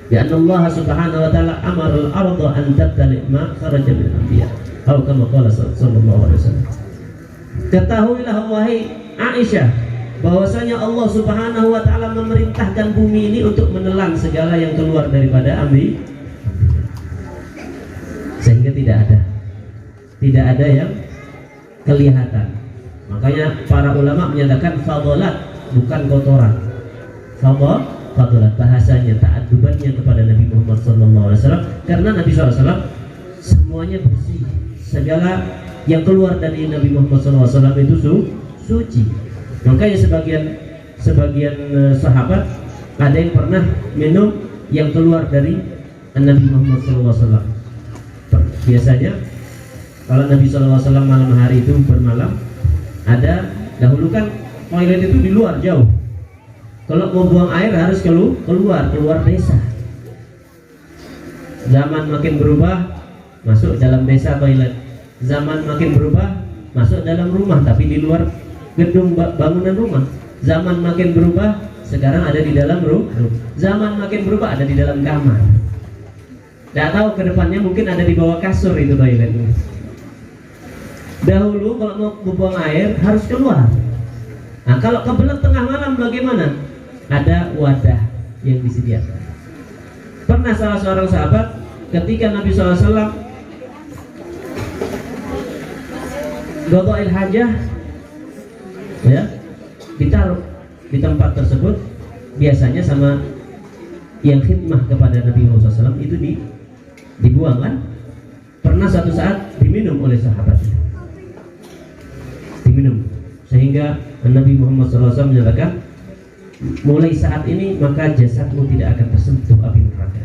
ya Allah Subhanahu wa taala amara al-ardha an tabtali' ma kharaja min al-anbiya. Atau kama qala sallallahu alaihi wasallam. Ketahuilah wahai Aisyah, bahwasanya Allah Subhanahu wa taala memerintahkan bumi ini untuk menelan segala yang keluar daripada anbiya. Sehingga tidak ada yang kelihatan. Makanya para ulama menyatakan fadalat bukan kotoran. Fadalat bahasanya, ta'addubannya kepada Nabi Muhammad SAW, karena Nabi SAW semuanya bersih. Segala yang keluar dari Nabi Muhammad SAW itu suci. Makanya sebagian sahabat ada yang pernah minum yang keluar dari Nabi Muhammad SAW. Biasanya kalau Nabi SAW malam hari itu bermalam, ada dahulu kan toilet itu di luar jauh. Kalau mau buang air harus keluar desa. Zaman makin berubah, masuk dalam desa toilet. Zaman makin berubah, masuk dalam rumah tapi di luar gedung bangunan rumah. Zaman makin berubah, sekarang ada di dalam rumah. Zaman makin berubah, ada di dalam kamar. Tidak tahu ke depannya mungkin ada di bawah kasur itu toiletnya. Dahulu kalau mau buang air harus keluar. Nah, kalau kebelet tengah malam bagaimana? Ada wadah yang disediakan. Pernah salah seorang sahabat ketika Nabi SAW qada'il hajah, ya, ditaruh di tempat tersebut, biasanya sama yang khidmah kepada Nabi Muhammad SAW itu dibuang kan. Pernah satu saat diminum oleh sahabat, diminum, sehingga Nabi Muhammad SAW menyatakan, mulai saat ini maka jasadmu tidak akan tersentuh api neraka,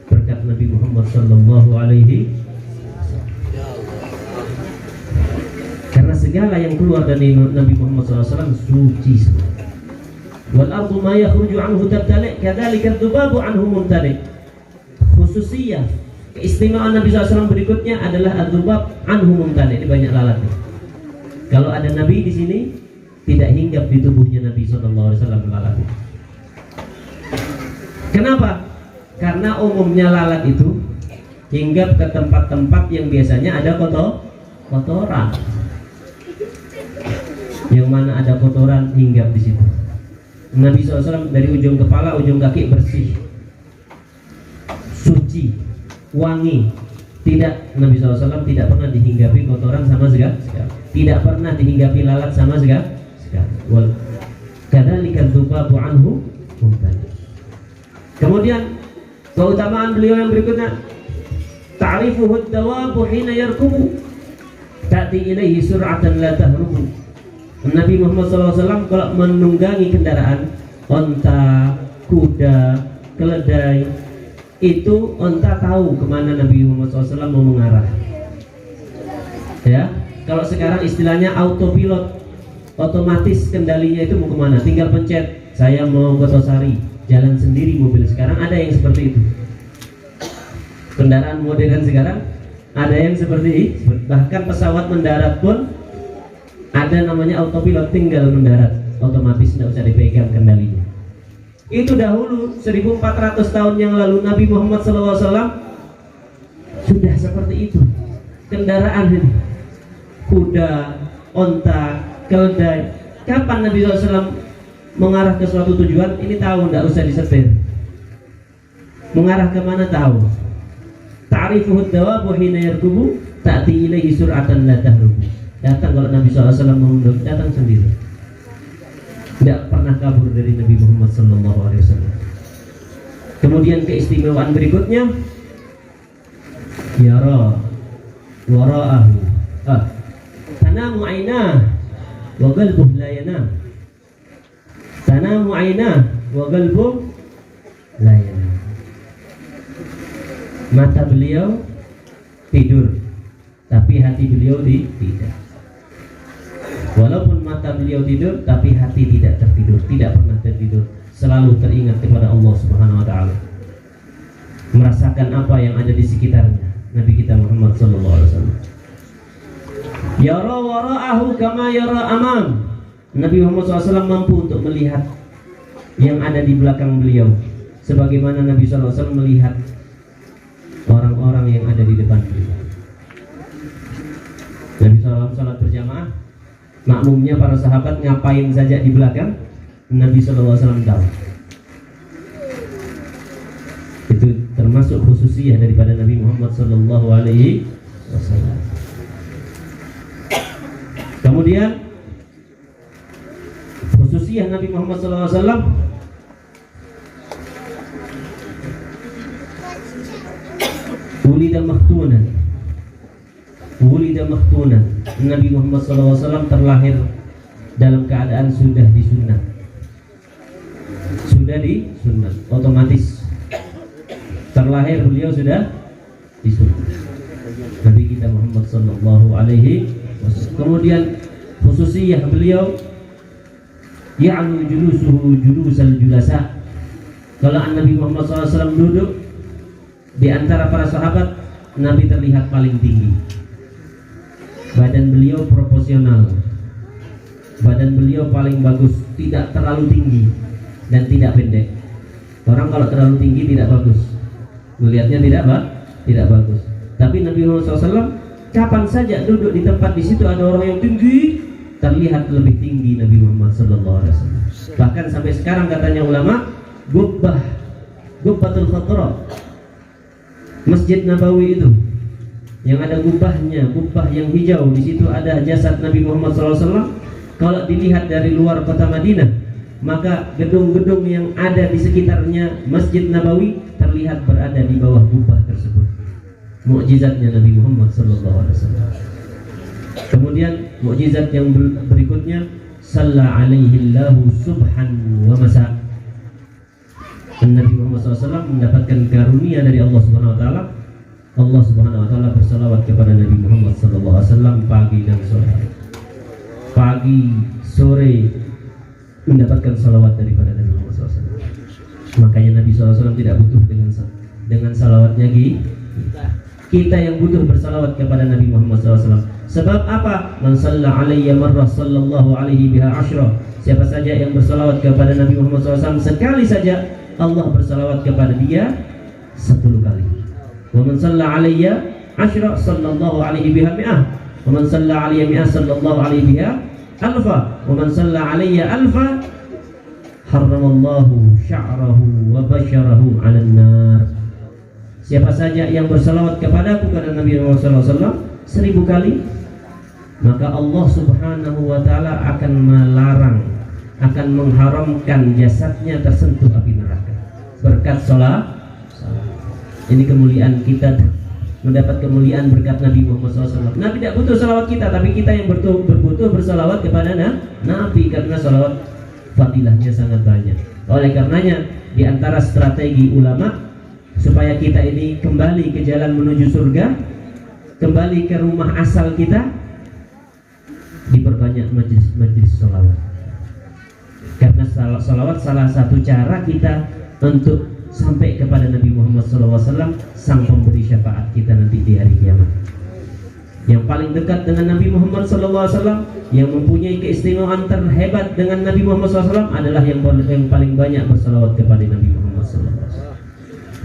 berkat Nabi Muhammad Sallallahu Alaihi Wasallam. Karena segala yang keluar dari Nabi Muhammad SAW suci semua. Wal ardu ma yakhruju anhu tabtali' kadzalika ad-dubabu anhu mumtali'. Khususiyah, keistimewaan Nabi SAW berikutnya adalah ad-dubab anhu mumtali'. Ini banyak lalat nih. Kalau ada Nabi di sini, tidak hinggap di tubuhnya Nabi SAW lalat. Kenapa? Karena umumnya lalat itu hinggap ke tempat-tempat yang biasanya ada kotoran. Yang mana ada kotoran hinggap di situ. Nabi SAW dari ujung kepala, ujung kaki bersih, suci, wangi. Tidak, Nabi SAW tidak pernah dihinggapi kotoran sama sekali. Tidak pernah dihinggapi lalat sama sekali. Wal kadzalika dzubabu anhu mumtali. Kemudian keutamaan beliau yang berikutnya, ta'rifuhu ad-dawabu hina yarkubu ta'ti ilaihi sur'atan la tahrubu. Nabi Muhammad SAW kalau menunggangi kendaraan, onta, kuda, keledai, itu onta tahu kemana Nabi Muhammad SAW mau mengarah. Ya, kalau sekarang istilahnya autopilot, otomatis kendalinya itu mau kemana, tinggal pencet, saya mau ke Tosari, jalan sendiri mobil. Sekarang ada yang seperti itu. Kendaraan modern sekarang ada yang seperti itu. Bahkan pesawat mendarat pun ada namanya autopilot, tinggal mendarat otomatis, tidak usah dipegang kendalinya. Itu dahulu 1400 tahun yang lalu Nabi Muhammad SAW sudah seperti itu. Kendaraan ini, kuda, onta, keledai. Kapan Nabi SAW mengarah ke suatu tujuan, ini tahu, tidak usah disetir. Mengarah kemana tahu. Ta'rifuhu ad-dawabu hina yarkubu ta'ti ilaihi sur'atan la tahrubu. Datang kalau Nabi SAW mengundang, datang sendiri. Tidak pernah kabur dari Nabi Muhammad SAW. Kemudian keistimewaan berikutnya, yara wara'ahu tanamu ainah wa qalbuh la yanam. Tanamu ainah wa qalbuh la yanam. Mata beliau tidur, tapi hati beliau tidak. Walaupun mata beliau tidur, tapi hati tidak tertidur, tidak pernah tertidur, selalu teringat kepada Allah Subhanahu wa taala. Merasakan apa yang ada di sekitarnya Nabi kita Muhammad sallallahu alaihi wasallam. Yara wara'ahu kama yara amam. Nabi Muhammad SAW mampu untuk melihat yang ada di belakang beliau, sebagaimana Nabi SAW melihat orang-orang yang ada di depan beliau. Nabi SAW salat berjamaah, makmumnya para sahabat ngapain saja di belakang, Nabi SAW tahu. Itu termasuk khususiyah daripada Nabi Muhammad SAW. Kemudian khususiyah Nabi Muhammad SAW, Wulida maktunan. Nabi Muhammad SAW terlahir dalam keadaan sudah disunat. Otomatis terlahir beliau sudah disunat. Nabi kita Muhammad sallallahu alaihi wasallam. Kemudian khususiyah beliau, ya'lu julusuhu julusal julasa. Kalau Nabi Muhammad SAW duduk di antara para sahabat, Nabi terlihat paling tinggi. Badan beliau proporsional, badan beliau paling bagus, tidak terlalu tinggi dan tidak pendek. Orang kalau terlalu tinggi tidak bagus, melihatnya tidak bagus. Tapi Nabi Muhammad SAW kapan saja duduk di tempat di situ ada orang yang tinggi, terlihat lebih tinggi Nabi Muhammad SAW. Bahkan sampai sekarang katanya ulama, gubbah Gubbatul Khadra, Masjid Nabawi itu yang ada gubahnya, gubah yang hijau, di situ ada jasad Nabi Muhammad SAW. Kalau dilihat dari luar kota Madinah, maka gedung-gedung yang ada di sekitarnya Masjid Nabawi terlihat berada di bawah gubah tersebut. Mukjizatnya Nabi Muhammad SAW. Kemudian mukjizat yang berikutnya, Salla alaihi Allahu subhan wa masa. Nabi Muhammad SAW mendapatkan karunia dari Allah Subhanahu Wa Taala. Allah Subhanahu Wa Taala bersalawat kepada Nabi Muhammad SAW pagi dan sore. Pagi sore mendapatkan salawat daripada Nabi Muhammad SAW. Makanya Nabi SAW tidak butuh dengan salawatnya kita yang butuh bersalawat kepada Nabi Muhammad SAW. Sebab apa? Man shalla alayya marrah sallallahu alaihi biha asyra. Siapa saja yang bersalawat kepada Nabi Muhammad SAW sekali saja, Allah bersalawat kepada dia 10 kali. Wa man shalla alayya asyra sallallahu alaihi biha mi'ah. Wa man shalla alayya mi'ah sallallahu alaihi biha alfa. Wa man shalla alayya alfa harramallahu sya'rahu wa basyarahu 'alan nar. Siapa saja yang bersalawat kepadaku, kata Nabi Muhammad SAW, 1000 kali, maka Allah Subhanahu Wa Taala akan melarang, akan mengharamkan jasadnya tersentuh api neraka berkat salat. Ini kemuliaan kita, mendapat kemuliaan berkat Nabi Muhammad SAW. Nabi tidak butuh salawat kita, tapi kita yang berbutuh bersalawat kepada Nabi, karena salawat fadilahnya sangat banyak. Oleh karenanya, di antara strategi ulama supaya kita ini kembali ke jalan menuju surga, kembali ke rumah asal kita, diperbanyak majlis salawat. Karena salawat salah satu cara kita untuk sampai kepada Nabi Muhammad SAW, sang pemberi syafaat kita nanti di hari kiamat. Yang paling dekat dengan Nabi Muhammad SAW, yang mempunyai keistimewaan terhebat dengan Nabi Muhammad SAW adalah yang paling banyak bersalawat kepada Nabi Muhammad SAW.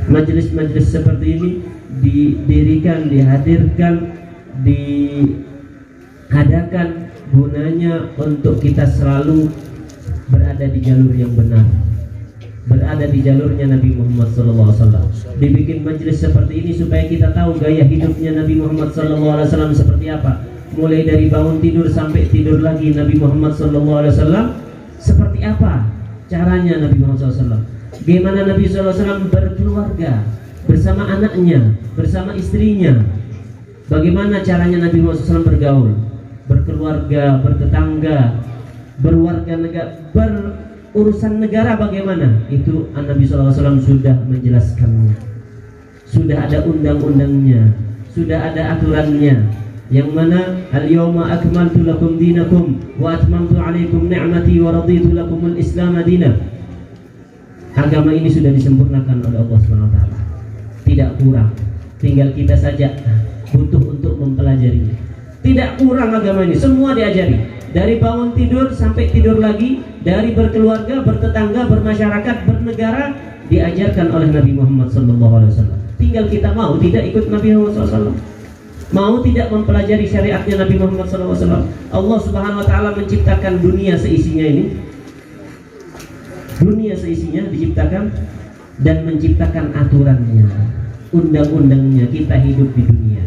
Majelis-majelis seperti ini didirikan, dihadirkan, diadakan gunanya untuk kita selalu berada di jalur yang benar, berada di jalurnya Nabi Muhammad SAW. Dibikin majelis seperti ini supaya kita tahu gaya hidupnya Nabi Muhammad SAW seperti apa. Mulai dari bangun tidur sampai tidur lagi, Nabi Muhammad SAW seperti apa caranya Nabi Muhammad SAW. Bagaimana Nabi SAW berkeluarga bersama anaknya, bersama istrinya. Bagaimana caranya Nabi Muhammad SAW bergaul, berkeluarga, bertetangga, berwarga negara, berurusan negara bagaimana. Itu Nabi SAW sudah menjelaskannya. Sudah ada undang-undangnya, sudah ada aturannya. Yang mana al-yawma akmaltu lakum dinakum wa atmamtu alaikum ni'mati wa raditu lakumul islam madinah. Agama ini sudah disempurnakan oleh Allah SWT, tidak kurang, tinggal kita saja butuh untuk mempelajarinya. Tidak kurang agama ini, semua diajari, dari bangun tidur sampai tidur lagi, dari berkeluarga, bertetangga, bermasyarakat, bernegara, diajarkan oleh Nabi Muhammad SAW. Tinggal kita mau tidak ikut Nabi Muhammad SAW, mau tidak mempelajari syariatnya Nabi Muhammad SAW. Allah Subhanahu Wa Taala menciptakan dunia seisinya ini. Dunia seisinya diciptakan dan menciptakan aturannya, undang-undangnya. Kita hidup di dunia,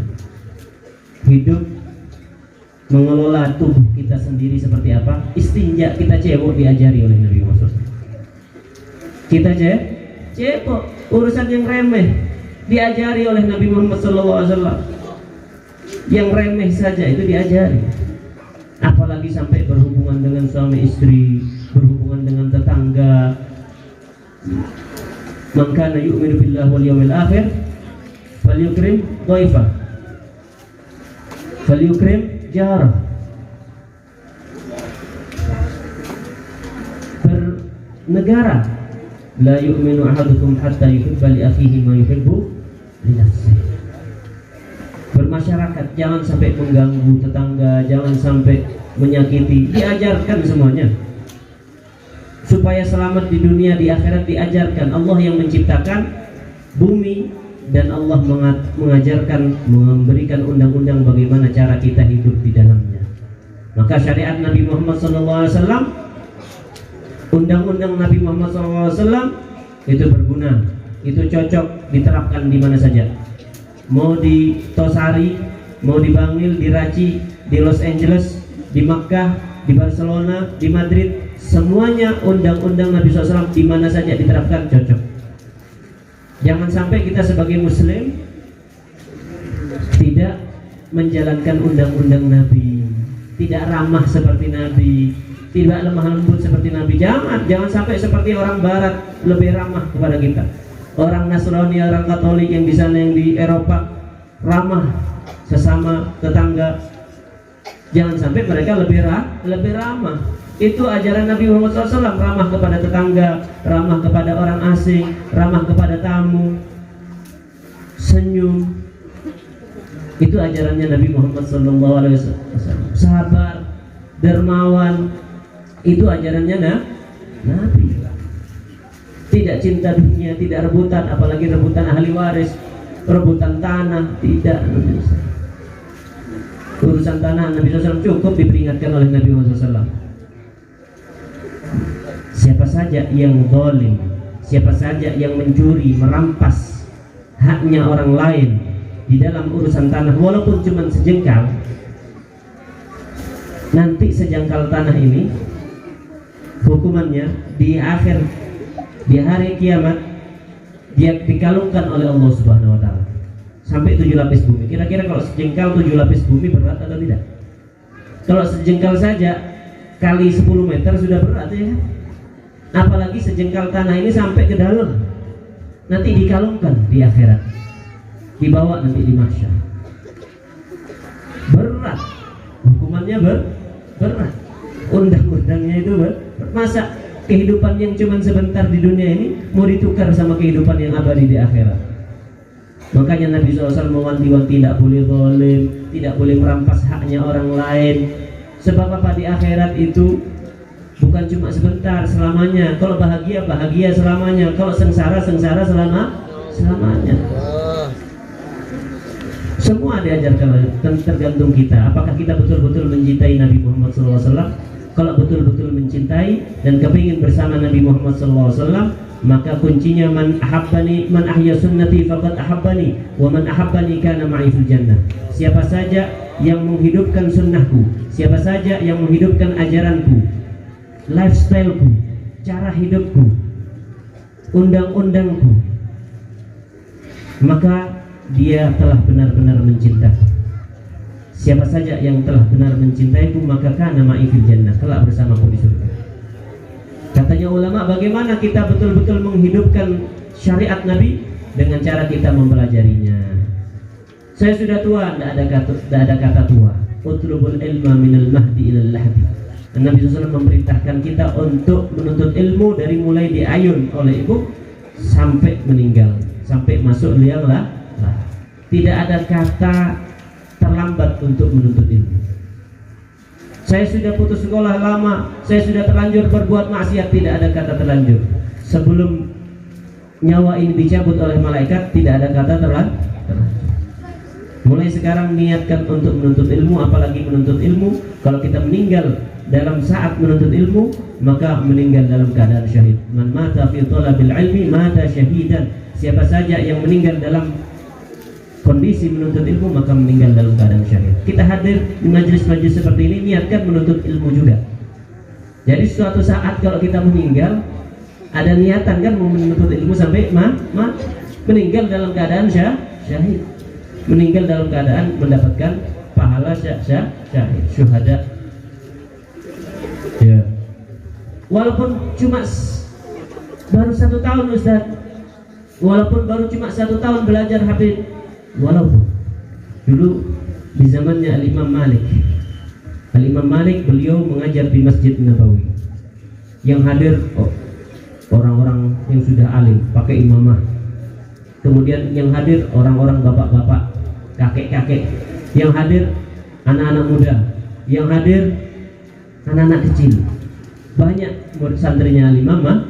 hidup mengelola tubuh kita sendiri seperti apa. Istinja kita cebok diajari oleh Nabi Muhammad SAW. Kita cebok, urusan yang remeh diajari oleh Nabi Muhammad SAW. Yang remeh saja itu diajari, apalagi sampai berhubungan dengan suami istri, berhubungan dengan tetangga. Man kana yu'minu billahi wal yawmil akhir falyukrim dhaifah, falyukrim jarah. Bernegara, la yu'minu ahadukum hatta yuhibba li akhihi ma yuhibbu li nafsihi. Bermasyarakat, jangan sampai mengganggu tetangga, jangan sampai menyakiti. Diajarkan semuanya supaya selamat di dunia, di akhirat diajarkan. Allah yang menciptakan bumi dan Allah mengajarkan, memberikan undang-undang bagaimana cara kita hidup di dalamnya. Maka syariat Nabi Muhammad SAW, undang-undang Nabi Muhammad SAW itu berguna. itu cocok diterapkan di mana saja. Mau di Tosari, mau di Bangil, di Raci, di Los Angeles, di Makkah, di Barcelona, di Madrid, semuanya undang-undang Nabi SAW di mana saja diterapkan cocok. Jangan sampai kita sebagai Muslim tidak menjalankan undang-undang Nabi, tidak ramah seperti Nabi, tidak lemah lembut seperti Nabi. Jangan sampai seperti orang Barat lebih ramah kepada kita. Orang Nasrani, orang Katolik yang di sana, yang di Eropa, ramah sesama tetangga. Jangan sampai mereka lebih ramah. Itu ajaran Nabi Muhammad SAW, ramah kepada tetangga, ramah kepada orang asing, ramah kepada tamu, senyum. Itu ajarannya Nabi Muhammad SAW. Sabar, dermawan, itu ajarannya Nabi. Tidak cinta dunia, tidak rebutan, apalagi rebutan ahli waris, rebutan tanah, tidak. Urusan tanah Nabi SAW cukup diperingatkan oleh Nabi Muhammad SAW. Siapa saja yang zalim, siapa saja yang mencuri, merampas haknya orang lain di dalam urusan tanah, walaupun cuma sejengkal, nanti sejengkal tanah ini hukumannya di hari kiamat dia dikalungkan oleh Allah Subhanahu wa taala sampai 7 lapis bumi. Kira-kira kalau sejengkal 7 lapis bumi berat atau tidak? Kalau sejengkal saja kali 10 meter sudah berat ya. Apalagi sejengkal tanah ini sampai ke dalam. Nanti dikalungkan di akhirat, dibawa nanti di mahsyar. Berat, hukumannya berat. Undang-undangnya itu berat. Masa kehidupan yang cuma sebentar di dunia ini mau ditukar sama kehidupan yang abadi di akhirat? Makanya Nabi SAW mewanti-wanti tidak boleh zalim, tidak boleh merampas haknya orang lain. Sebab apa? Di akhirat itu bukan cuma sebentar, selamanya. Kalau bahagia, bahagia selamanya. Kalau sengsara, sengsara selamanya. Semua diajarkan, tergantung kita. Apakah kita betul-betul mencintai Nabi Muhammad SAW? Kalau betul-betul mencintai dan kepingin bersama Nabi Muhammad SAW, maka kuncinya man ahabbani, man ahya sunnati faqad ahabbani, wa man ahabbani kana ma'i fil jannah. Siapa saja yang menghidupkan sunnahku, siapa saja yang menghidupkan ajaranku, lifestyleku, cara hidupku, undang-undangku, maka dia telah benar-benar mencintaku. Siapa saja yang telah benar mencintaiku, maka kana ma'i fil jannah, kelak bersamaku di surga. Katanya ulama, bagaimana kita betul-betul menghidupkan syariat Nabi? Dengan cara kita mempelajarinya. Saya sudah tua, tidak ada kata tua. Utlubul ilma minal mahdi ilal lahdi. Nabi SAW memerintahkan kita untuk menuntut ilmu dari mulai diayun oleh ibu sampai meninggal, sampai masuk liang lah. Tidak ada kata terlambat untuk menuntut ilmu. Saya sudah putus sekolah lama, saya sudah terlanjur berbuat maksiat, tidak ada kata terlanjur. Sebelum nyawa ini dicabut oleh malaikat, tidak ada kata terlanjur. Mulai sekarang niatkan untuk menuntut ilmu, apalagi menuntut ilmu. Kalau kita meninggal dalam saat menuntut ilmu, maka meninggal dalam keadaan syahid. Man mata fi thalabil ilmi mata syahidan. Siapa saja yang meninggal dalam kondisi menuntut ilmu, maka meninggal dalam keadaan syahid. Kita hadir di majelis-majelis seperti ini, niatkan menuntut ilmu juga. Jadi suatu saat kalau kita meninggal, ada niatan kan mau menuntut ilmu sampai meninggal dalam keadaan syahid. Meninggal dalam keadaan mendapatkan pahala syahid, syuhada. Ya. Walaupun cuma baru 1 tahun Ustaz, walaupun baru cuma 1 tahun belajar hafid, walaupun dulu di zamannya Al-Imam Malik, beliau mengajar di Masjid Nabawi. Yang hadir orang-orang yang sudah alim pakai imamah. Kemudian yang hadir orang-orang bapak-bapak, kakek-kakek. Yang hadir anak-anak muda. Yang hadir anak-anak kecil. Banyak murid santrinya Al-Imam Malik.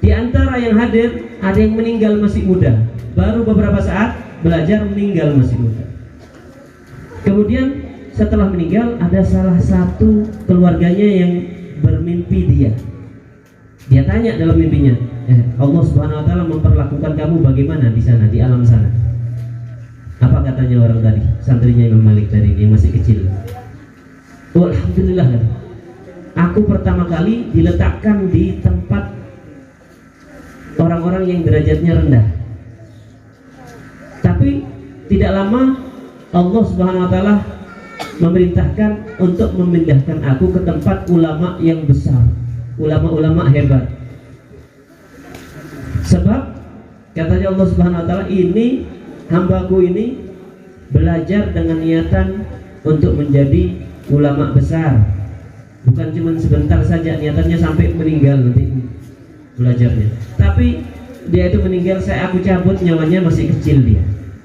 Di antara yang hadir ada yang meninggal masih muda, baru beberapa saat belajar, meninggal masih muda. Kemudian setelah meninggal ada salah satu keluarganya yang bermimpi dia. Dia tanya dalam mimpinya, Allah Subhanahu wa taala memperlakukan kamu bagaimana di sana, di alam sana? Apa katanya orang tadi, santrinya Imam Malik tadi yang masih kecil? Oh, alhamdulillah, aku pertama kali diletakkan di tempat orang-orang yang derajatnya rendah. Tapi tidak lama Allah Subhanahu wa taala memerintahkan untuk memindahkan aku ke tempat ulama yang besar, ulama-ulama hebat. Sebab katanya Allah Subhanahu wa taala, ini hambaku ini belajar dengan niatan untuk menjadi ulama besar. Bukan cuma sebentar saja, niatannya sampai meninggal nanti belajarnya. Tapi dia itu meninggal, aku cabut nyawanya, masih kecil dia.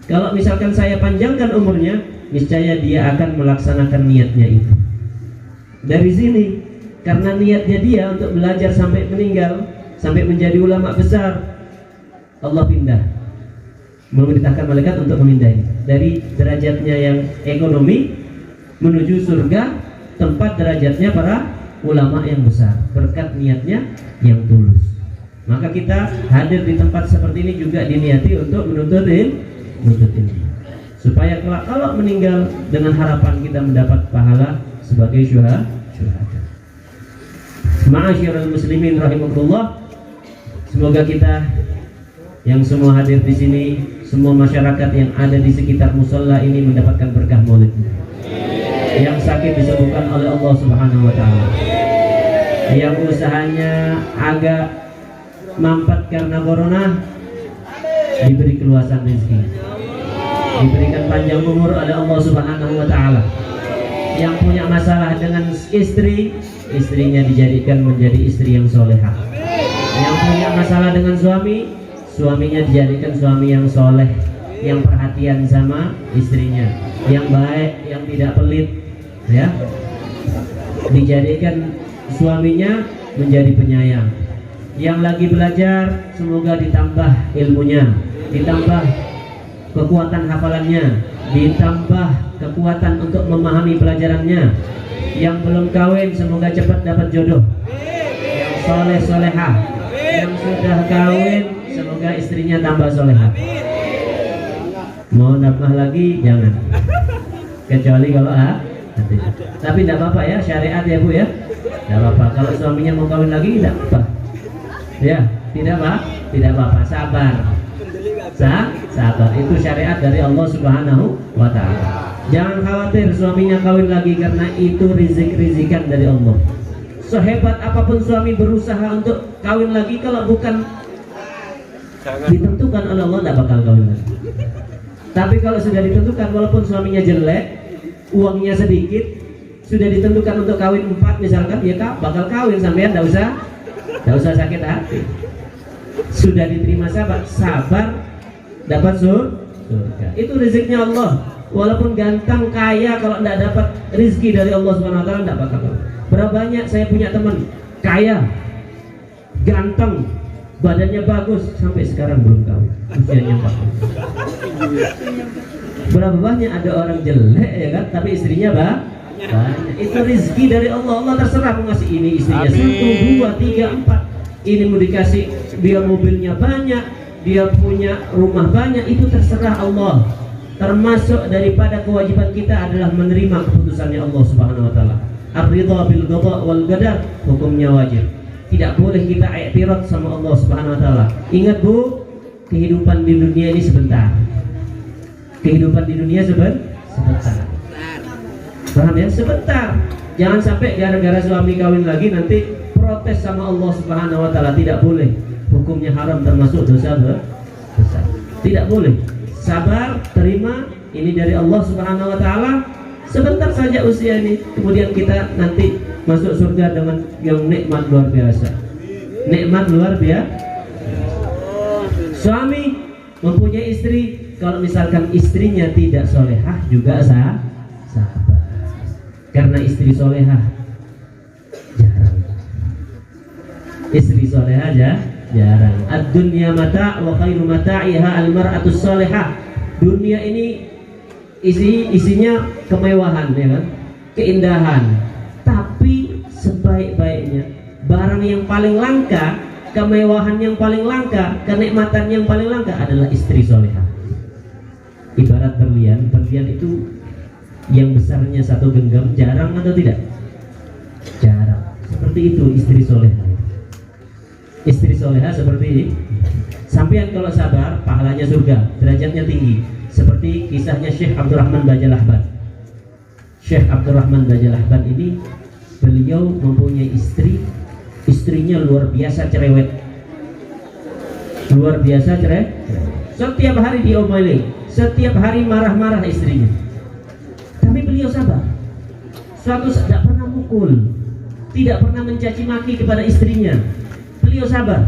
Kalau misalkan saya panjangkan umurnya, niscaya dia akan melaksanakan niatnya itu. Dari sini, karena niatnya dia untuk belajar sampai meninggal, sampai menjadi ulama besar, Allah pindah, memerintahkan malaikat untuk memindahnya dari derajatnya yang ekonomi menuju surga, tempat derajatnya para ulama yang besar, berkat niatnya yang tulus. Maka kita hadir di tempat seperti ini juga diniati untuk menuntut ilmu, supaya kalau meninggal dengan harapan kita mendapat pahala sebagai syuhada. Ma'asyiral muslimin rahimakumullah, semoga kita yang semua hadir di sini, semua masyarakat yang ada di sekitar musola ini mendapatkan berkah maulid. Yang sakit disembuhkan oleh Allah Subhanahu wa taala. Yang usahanya agak mampat karena corona diberi keluasan rezeki, diberikan panjang umur oleh Allah Subhanahu wa taala. Yang punya masalah dengan istri, istrinya dijadikan menjadi istri yang solehah. Yang punya masalah dengan suami, suaminya dijadikan suami yang soleh, yang perhatian sama istrinya, yang baik, yang tidak pelit, ya. Dijadikan suaminya menjadi penyayang. Yang lagi belajar, semoga ditambah ilmunya, ditambah kekuatan hafalannya, ditambah kekuatan untuk memahami pelajarannya. Yang belum kawin, semoga cepat dapat jodoh yang soleh solehah. Yang sudah kawin, semoga istrinya tambah solehah. Mau nambah lagi jangan, kecuali kalau tapi tidak apa-apa ya, syariat ya Bu ya, tidak apa-apa. Kalau suaminya mau kawin lagi tidak apa, ya tidak apa-apa, sabar, sabar, itu syariat dari Allah Subhanahu wa taala. Jangan khawatir suaminya kawin lagi, karena itu rizik-rizikan dari Allah. Sehebat apapun suami berusaha untuk kawin lagi, kalau bukan ditentukan oleh Allah, tidak bakal kawin lagi. Tapi kalau sudah ditentukan, walaupun suaminya jelek, uangnya sedikit, sudah ditentukan untuk kawin 4 misalkan, ya bakal kawin, sampean tidak usah sakit hati. Sudah diterima sabar, dapat surga. Itu rezekinya Allah. Walaupun ganteng kaya, kalau tidak dapat rezeki dari Allah Subhanahu wa taala, tidak bakal. Berapa banyak saya punya teman kaya, ganteng, badannya bagus, sampai sekarang belum kawin, usianya 40. Berapa banyak ada orang jelek ya kan, tapi istrinya banyak. Itu rezeki dari Allah. Allah terserah mau ngasih ini istrinya 1, 2, 3, 4. Ini mau dikasih, dia mobilnya banyak, dia punya rumah banyak, itu terserah Allah. Termasuk daripada kewajiban kita adalah menerima keputusannya Allah Subhanahu wa taala. Ar-ridha bil qada wal qadar, hukumnya wajib. Tidak boleh kita i'tirad sama Allah Subhanahu wa taala. Ingat Bu, kehidupan di dunia ini sebentar. Kehidupan di dunia sebentar. Paham ya? Sebentar. Jangan sampai gara-gara suami kawin lagi nanti protes sama Allah Subhanahu wa taala. Tidak boleh. Hukumnya haram, termasuk dosa besar. Tidak boleh. Sabar, terima, ini dari Allah Subhanahu wa taala. Sebentar saja usia ini, kemudian kita nanti masuk surga dengan yang nikmat luar biasa. Nikmat luar biasa. Suami mempunyai istri, kalau misalkan istrinya tidak solehah juga sabar. Karena istri solehah jarang. Istri solehah jarang. Ad-dunya mata' wa khairu mata'iha al-mar'atus solehah. Dunia ini isinya kemewahan, ya kan? Keindahan. Tapi sebaik-baiknya barang barang yang paling langka, kemewahan yang paling langka, kenikmatan yang paling langka adalah istri solehah. Ibarat berlian itu yang besarnya satu genggam, jarang atau tidak? Jarang. Seperti itu istri solehah. Istri solehah seperti ini. Sampean kalau sabar, pahalanya surga, derajatnya tinggi. Seperti kisahnya Syekh Abdurrahman Bajalahban. Syekh Abdurrahman Bajalahban ini, beliau mempunyai istrinya luar biasa cerewet. Luar biasa cerewet. Setiap hari diomeli, setiap hari marah-marah istrinya. Tapi beliau sabar. Suatu saat tidak pernah mukul, tidak pernah mencaci maki kepada istrinya. Beliau sabar.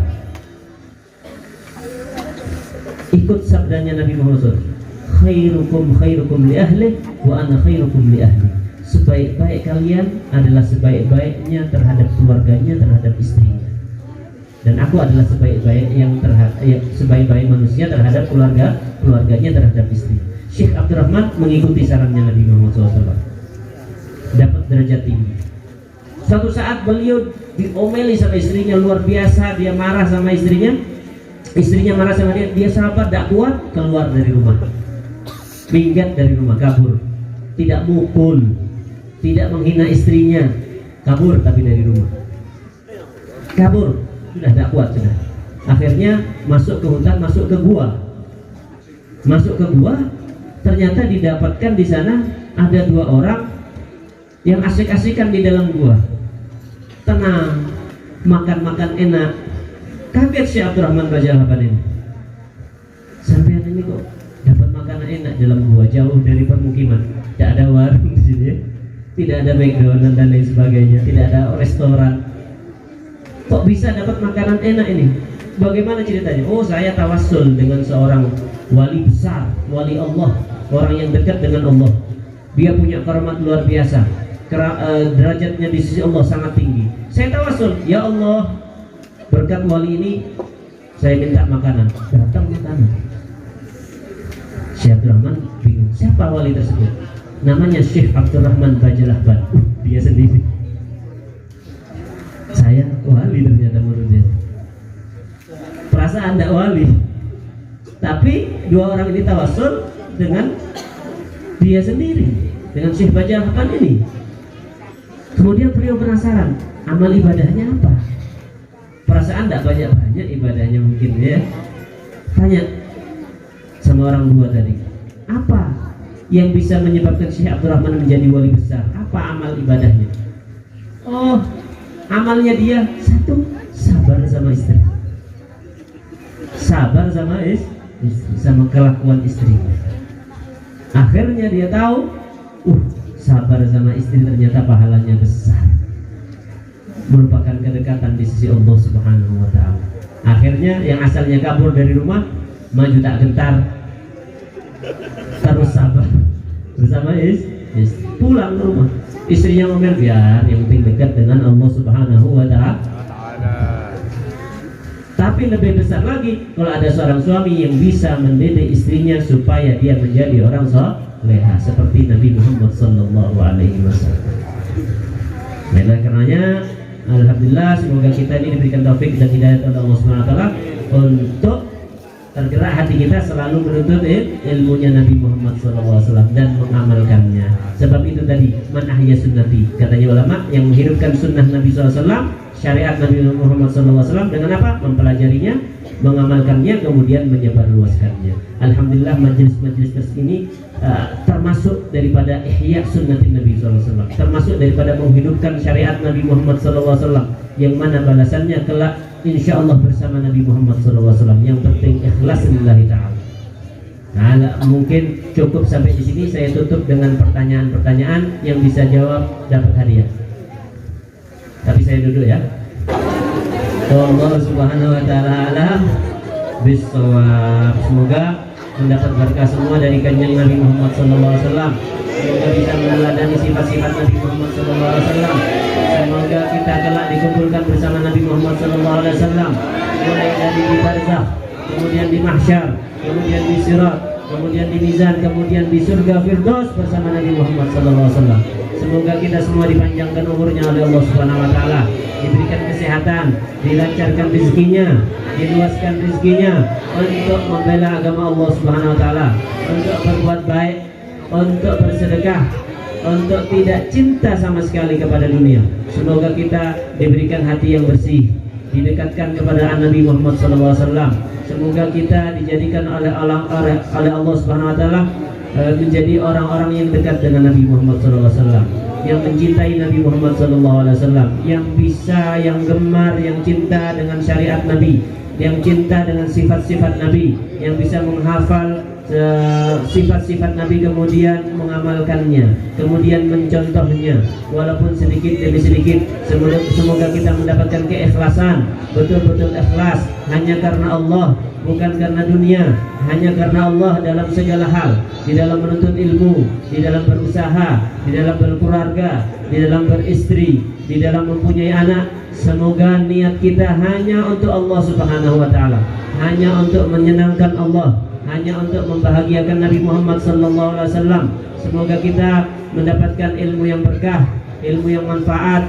Ikut sabdanya Nabi Muhammad SAW. Khairukum li ahli wa ana khairukum li ahli. Sebaik-baik kalian adalah sebaik-baiknya terhadap keluarganya, terhadap istrinya. Dan aku adalah sebaik-baik manusia terhadap keluarganya, terhadap istrinya. Syekh Abdurrahman mengikuti sarannya Nabi Muhammad SAW. Dapat derajat tinggi. Suatu saat beliau diomeli sama istrinya luar biasa, dia marah sama istrinya marah sama dia sabar, tidak kuat, keluar dari rumah, minggat dari rumah, kabur, tidak mukul, tidak menghina istrinya, kabur tapi dari rumah, kabur, sudah tidak kuat sudah. Akhirnya masuk ke hutan, masuk ke gua, ternyata didapatkan di sana ada dua orang yang asik-asikan di dalam gua, tenang, makan enak. Kaget Syekh Abdurrahman Bajalahban ini. Sampean ini kok dapat makanan enak dalam gua, jauh dari permukiman, tidak ada warung di sini, tidak ada McDonald dan lain sebagainya, tidak ada restoran. Kok bisa dapat makanan enak ini? Bagaimana ceritanya? Oh, saya tawassul dengan seorang wali besar, wali Allah, orang yang dekat dengan Allah. Dia punya karamat luar biasa, derajatnya di sisi Allah sangat tinggi. Saya tawassul, ya Allah, berkat wali ini saya minta makanan, datang makanan. Syekh Abdurrahman bingung, siapa wali tersebut? Namanya Syekh Abdurrahman Bajalahban. Dia sendiri. Saya wali ternyata menurut dia. Perasaan tidak wali, tapi dua orang ini tawasul dengan dia sendiri, dengan Syekh Bajalahban ini. Kemudian beliau penasaran, amal ibadahnya apa? Perasaan tidak banyak ibadahnya mungkin ya. Tanya sama orang dua tadi, apa yang bisa menyebabkan Syekh Abdurrahman menjadi wali besar? Apa amal ibadahnya? Oh, amalnya dia satu, sabar sama istri. Sabar sama istri, sama kelakuan istrinya. Akhirnya dia tahu, sabar sama istri ternyata pahalanya besar, merupakan kedekatan di sisi Allah Subhanahu wa ta'ala. Akhirnya yang asalnya kabur dari rumah, maju tak gentar, terus sabar bersama istri, pulang ke rumah. Istrinya ngomel, biar yang penting dekat dengan Allah Subhanahu wa ta'ala. Tapi lebih besar lagi kalau ada seorang suami yang bisa mendidik istrinya supaya dia menjadi orang salehah seperti Nabi Muhammad sallallahu alaihi wasallam. Nah, karenanya alhamdulillah, semoga kita ini diberikan taufik dan hidayah oleh Allah Subhanahu wa taala untuk tergerak hati kita selalu menuntut ilmunya Nabi Muhammad SAW dan mengamalkannya. Sebab itu tadi, man ahya sunnati, katanya ulama, yang menghidupkan sunnah Nabi SAW, syariat Nabi Muhammad SAW dengan apa? Mempelajarinya, mengamalkannya, kemudian menyebarluaskannya. Alhamdulillah majelis-majelis ini termasuk daripada ihya sunnatin Nabi SAW, termasuk daripada menghidupkan syariat Nabi Muhammad SAW, yang mana balasannya kelak insya Allah bersama Nabi Muhammad SAW. Yang penting ikhlas lillahi ta'ala. Nah, mungkin cukup sampai di sini. Saya tutup dengan pertanyaan-pertanyaan, yang bisa jawab dapat hadiah. Tapi saya duduk ya. Allah Subhanahu wa ta'ala alam bisawab. Semoga mendapat berkah semua dari kanjeng Nabi Muhammad SAW. Semoga bisa meneladani sifat-sifat Nabi Muhammad SAW. Semoga kita kelak dikumpulkan bersama Nabi Muhammad SAW, mulai dari di barzakh, kemudian di mahsyar, kemudian di sirat, kemudian di mizan, kemudian di surga firdaus bersama Nabi Muhammad SAW. Semoga kita semua dipanjangkan umurnya oleh Allah Subhanahu wa taala, diberikan kesehatan, dilancarkan rezekinya, diluaskan rezekinya untuk membela agama Allah Subhanahu wa taala, untuk berbuat baik, untuk bersedekah, untuk tidak cinta sama sekali kepada dunia. Semoga kita diberikan hati yang bersih, didekatkan kepada Nabi Muhammad SAW. Semoga kita dijadikan oleh Allah Subhanahu wa taala menjadi orang-orang yang dekat dengan Nabi Muhammad SAW, yang mencintai Nabi Muhammad SAW, yang bisa, yang gemar, yang cinta dengan syariat Nabi, yang cinta dengan sifat-sifat Nabi, yang bisa menghafal sifat-sifat Nabi, kemudian mengamalkannya, kemudian mencontohnya walaupun sedikit demi sedikit. Semoga kita mendapatkan keikhlasan, betul-betul ikhlas hanya karena Allah, bukan karena dunia, hanya karena Allah dalam segala hal, di dalam menuntut ilmu, di dalam berusaha, di dalam berkeluarga, di dalam beristri, di dalam mempunyai anak. Semoga niat kita hanya untuk Allah Subhanahu wa taala, hanya untuk menyenangkan Allah, hanya untuk membahagiakan Nabi Muhammad SAW. Semoga kita mendapatkan ilmu yang berkah, ilmu yang manfaat,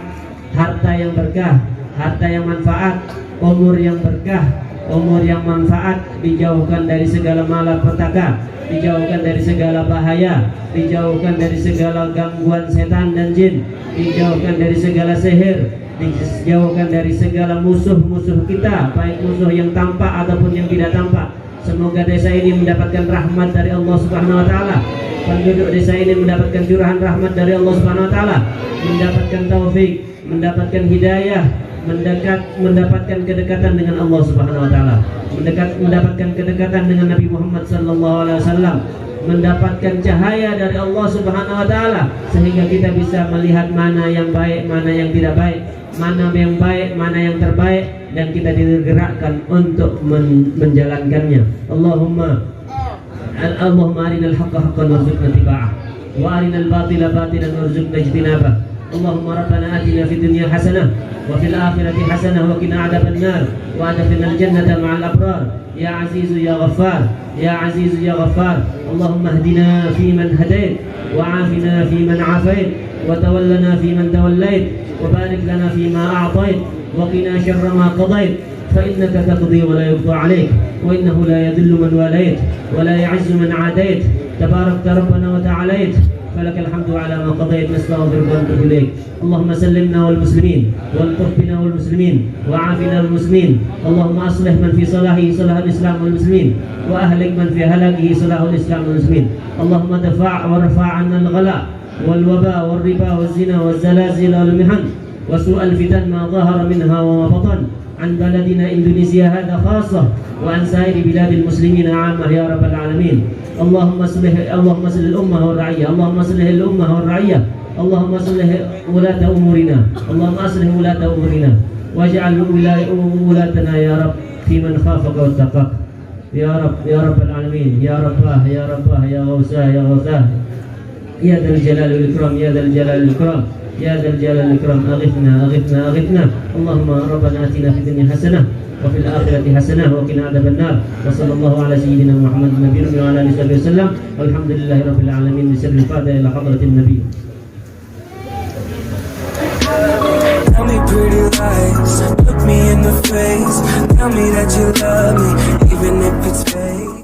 harta yang berkah, harta yang manfaat, umur yang berkah, umur yang manfaat, dijauhkan dari segala malapetaka, dijauhkan dari segala bahaya, dijauhkan dari segala gangguan setan dan jin, dijauhkan dari segala sihir, dijauhkan dari segala musuh-musuh kita, baik musuh yang tampak ataupun yang tidak tampak. Semoga desa ini mendapatkan rahmat dari Allah Subhanahu wa taala. Penduduk desa ini mendapatkan curahan rahmat dari Allah Subhanahu wa taala, mendapatkan taufik, mendapatkan hidayah, mendapatkan kedekatan dengan Allah Subhanahu wa taala, mendapatkan kedekatan dengan Nabi Muhammad sallallahu alaihi wasallam, mendapatkan cahaya dari Allah Subhanahu wa taala, sehingga kita bisa melihat mana yang baik, mana yang tidak baik, mana yang baik, mana yang terbaik, dan kita digerakkan untuk menjalankannya. Allahumma arinal haqqa haqqan warzuqna ittiba'ah, wa arinal batila batilan warzuqna ijtinabah. Allahumma rabbana atina fid dunya hasanah wa fil akhirati hasanah wa qina adzaban nar wa adkhilnal jannata ma'al abrar ya azizu ya ghaffar ya azizu ya ghaffar. Allahumma ihdina fi man hadait wa afina fi man afait wa tawallana fi man tawallait wa barik lana fi ma a'tait wa qina syarra ma qadait fa innaka taqdi wa la yuqda 'alaik wa innahu la yadhillu man walait wa la ya'izzu man 'adait tabarakta rabbana wa ta'alait فلك الحمد على ما قضيت نستغفرك ونتوب إليك. اللهم سلمنا والمسلمين والطف بنا والمسلمين وعافنا والمسلمين. اللهم أصلح من في صلاحه صلاح الإسلام والمسلمين وأهلك من في هلاكه صلاح الإسلام والمسلمين. اللهم وارفع عنا الغلاء والوباء والربا والزنا والزلازل والمحن وسوء الفتن ما ظهر منها وما بطن عن بلدنا إندونيسيا هذا خاصة وعن سائر بلاد المسلمين عامة يا رب العالمين. اللهم اصلح الأمة والرعية، اللهم اصلح الأمة والرعية، اللهم اصلح ولاة أمورنا، اللهم اصلح ولاة أمورنا واجعل ولاتنا يا رب في من خافك واتقاك يا رب العالمين، يا رباه يا رباه يا غوثاه يا غوثاه يا ذا الجلال والإكرام يا ذا الجلال والإكرام يا ذا الجلال والإكرام. أغثنا أغثنا أغثنا. اللهم ربنا آتنا في الدنيا حسنة وفي الآخرة حسنة وقنا عذاب النار. وصلى الله على سيدنا محمد النبي وعلى آله وصحبه وسلم والحمد لله رب العالمين. بسر الفاتحة إلى حضرة النبي. Tell me pretty lies, look me in the face, tell me that you love me, even if it's fake.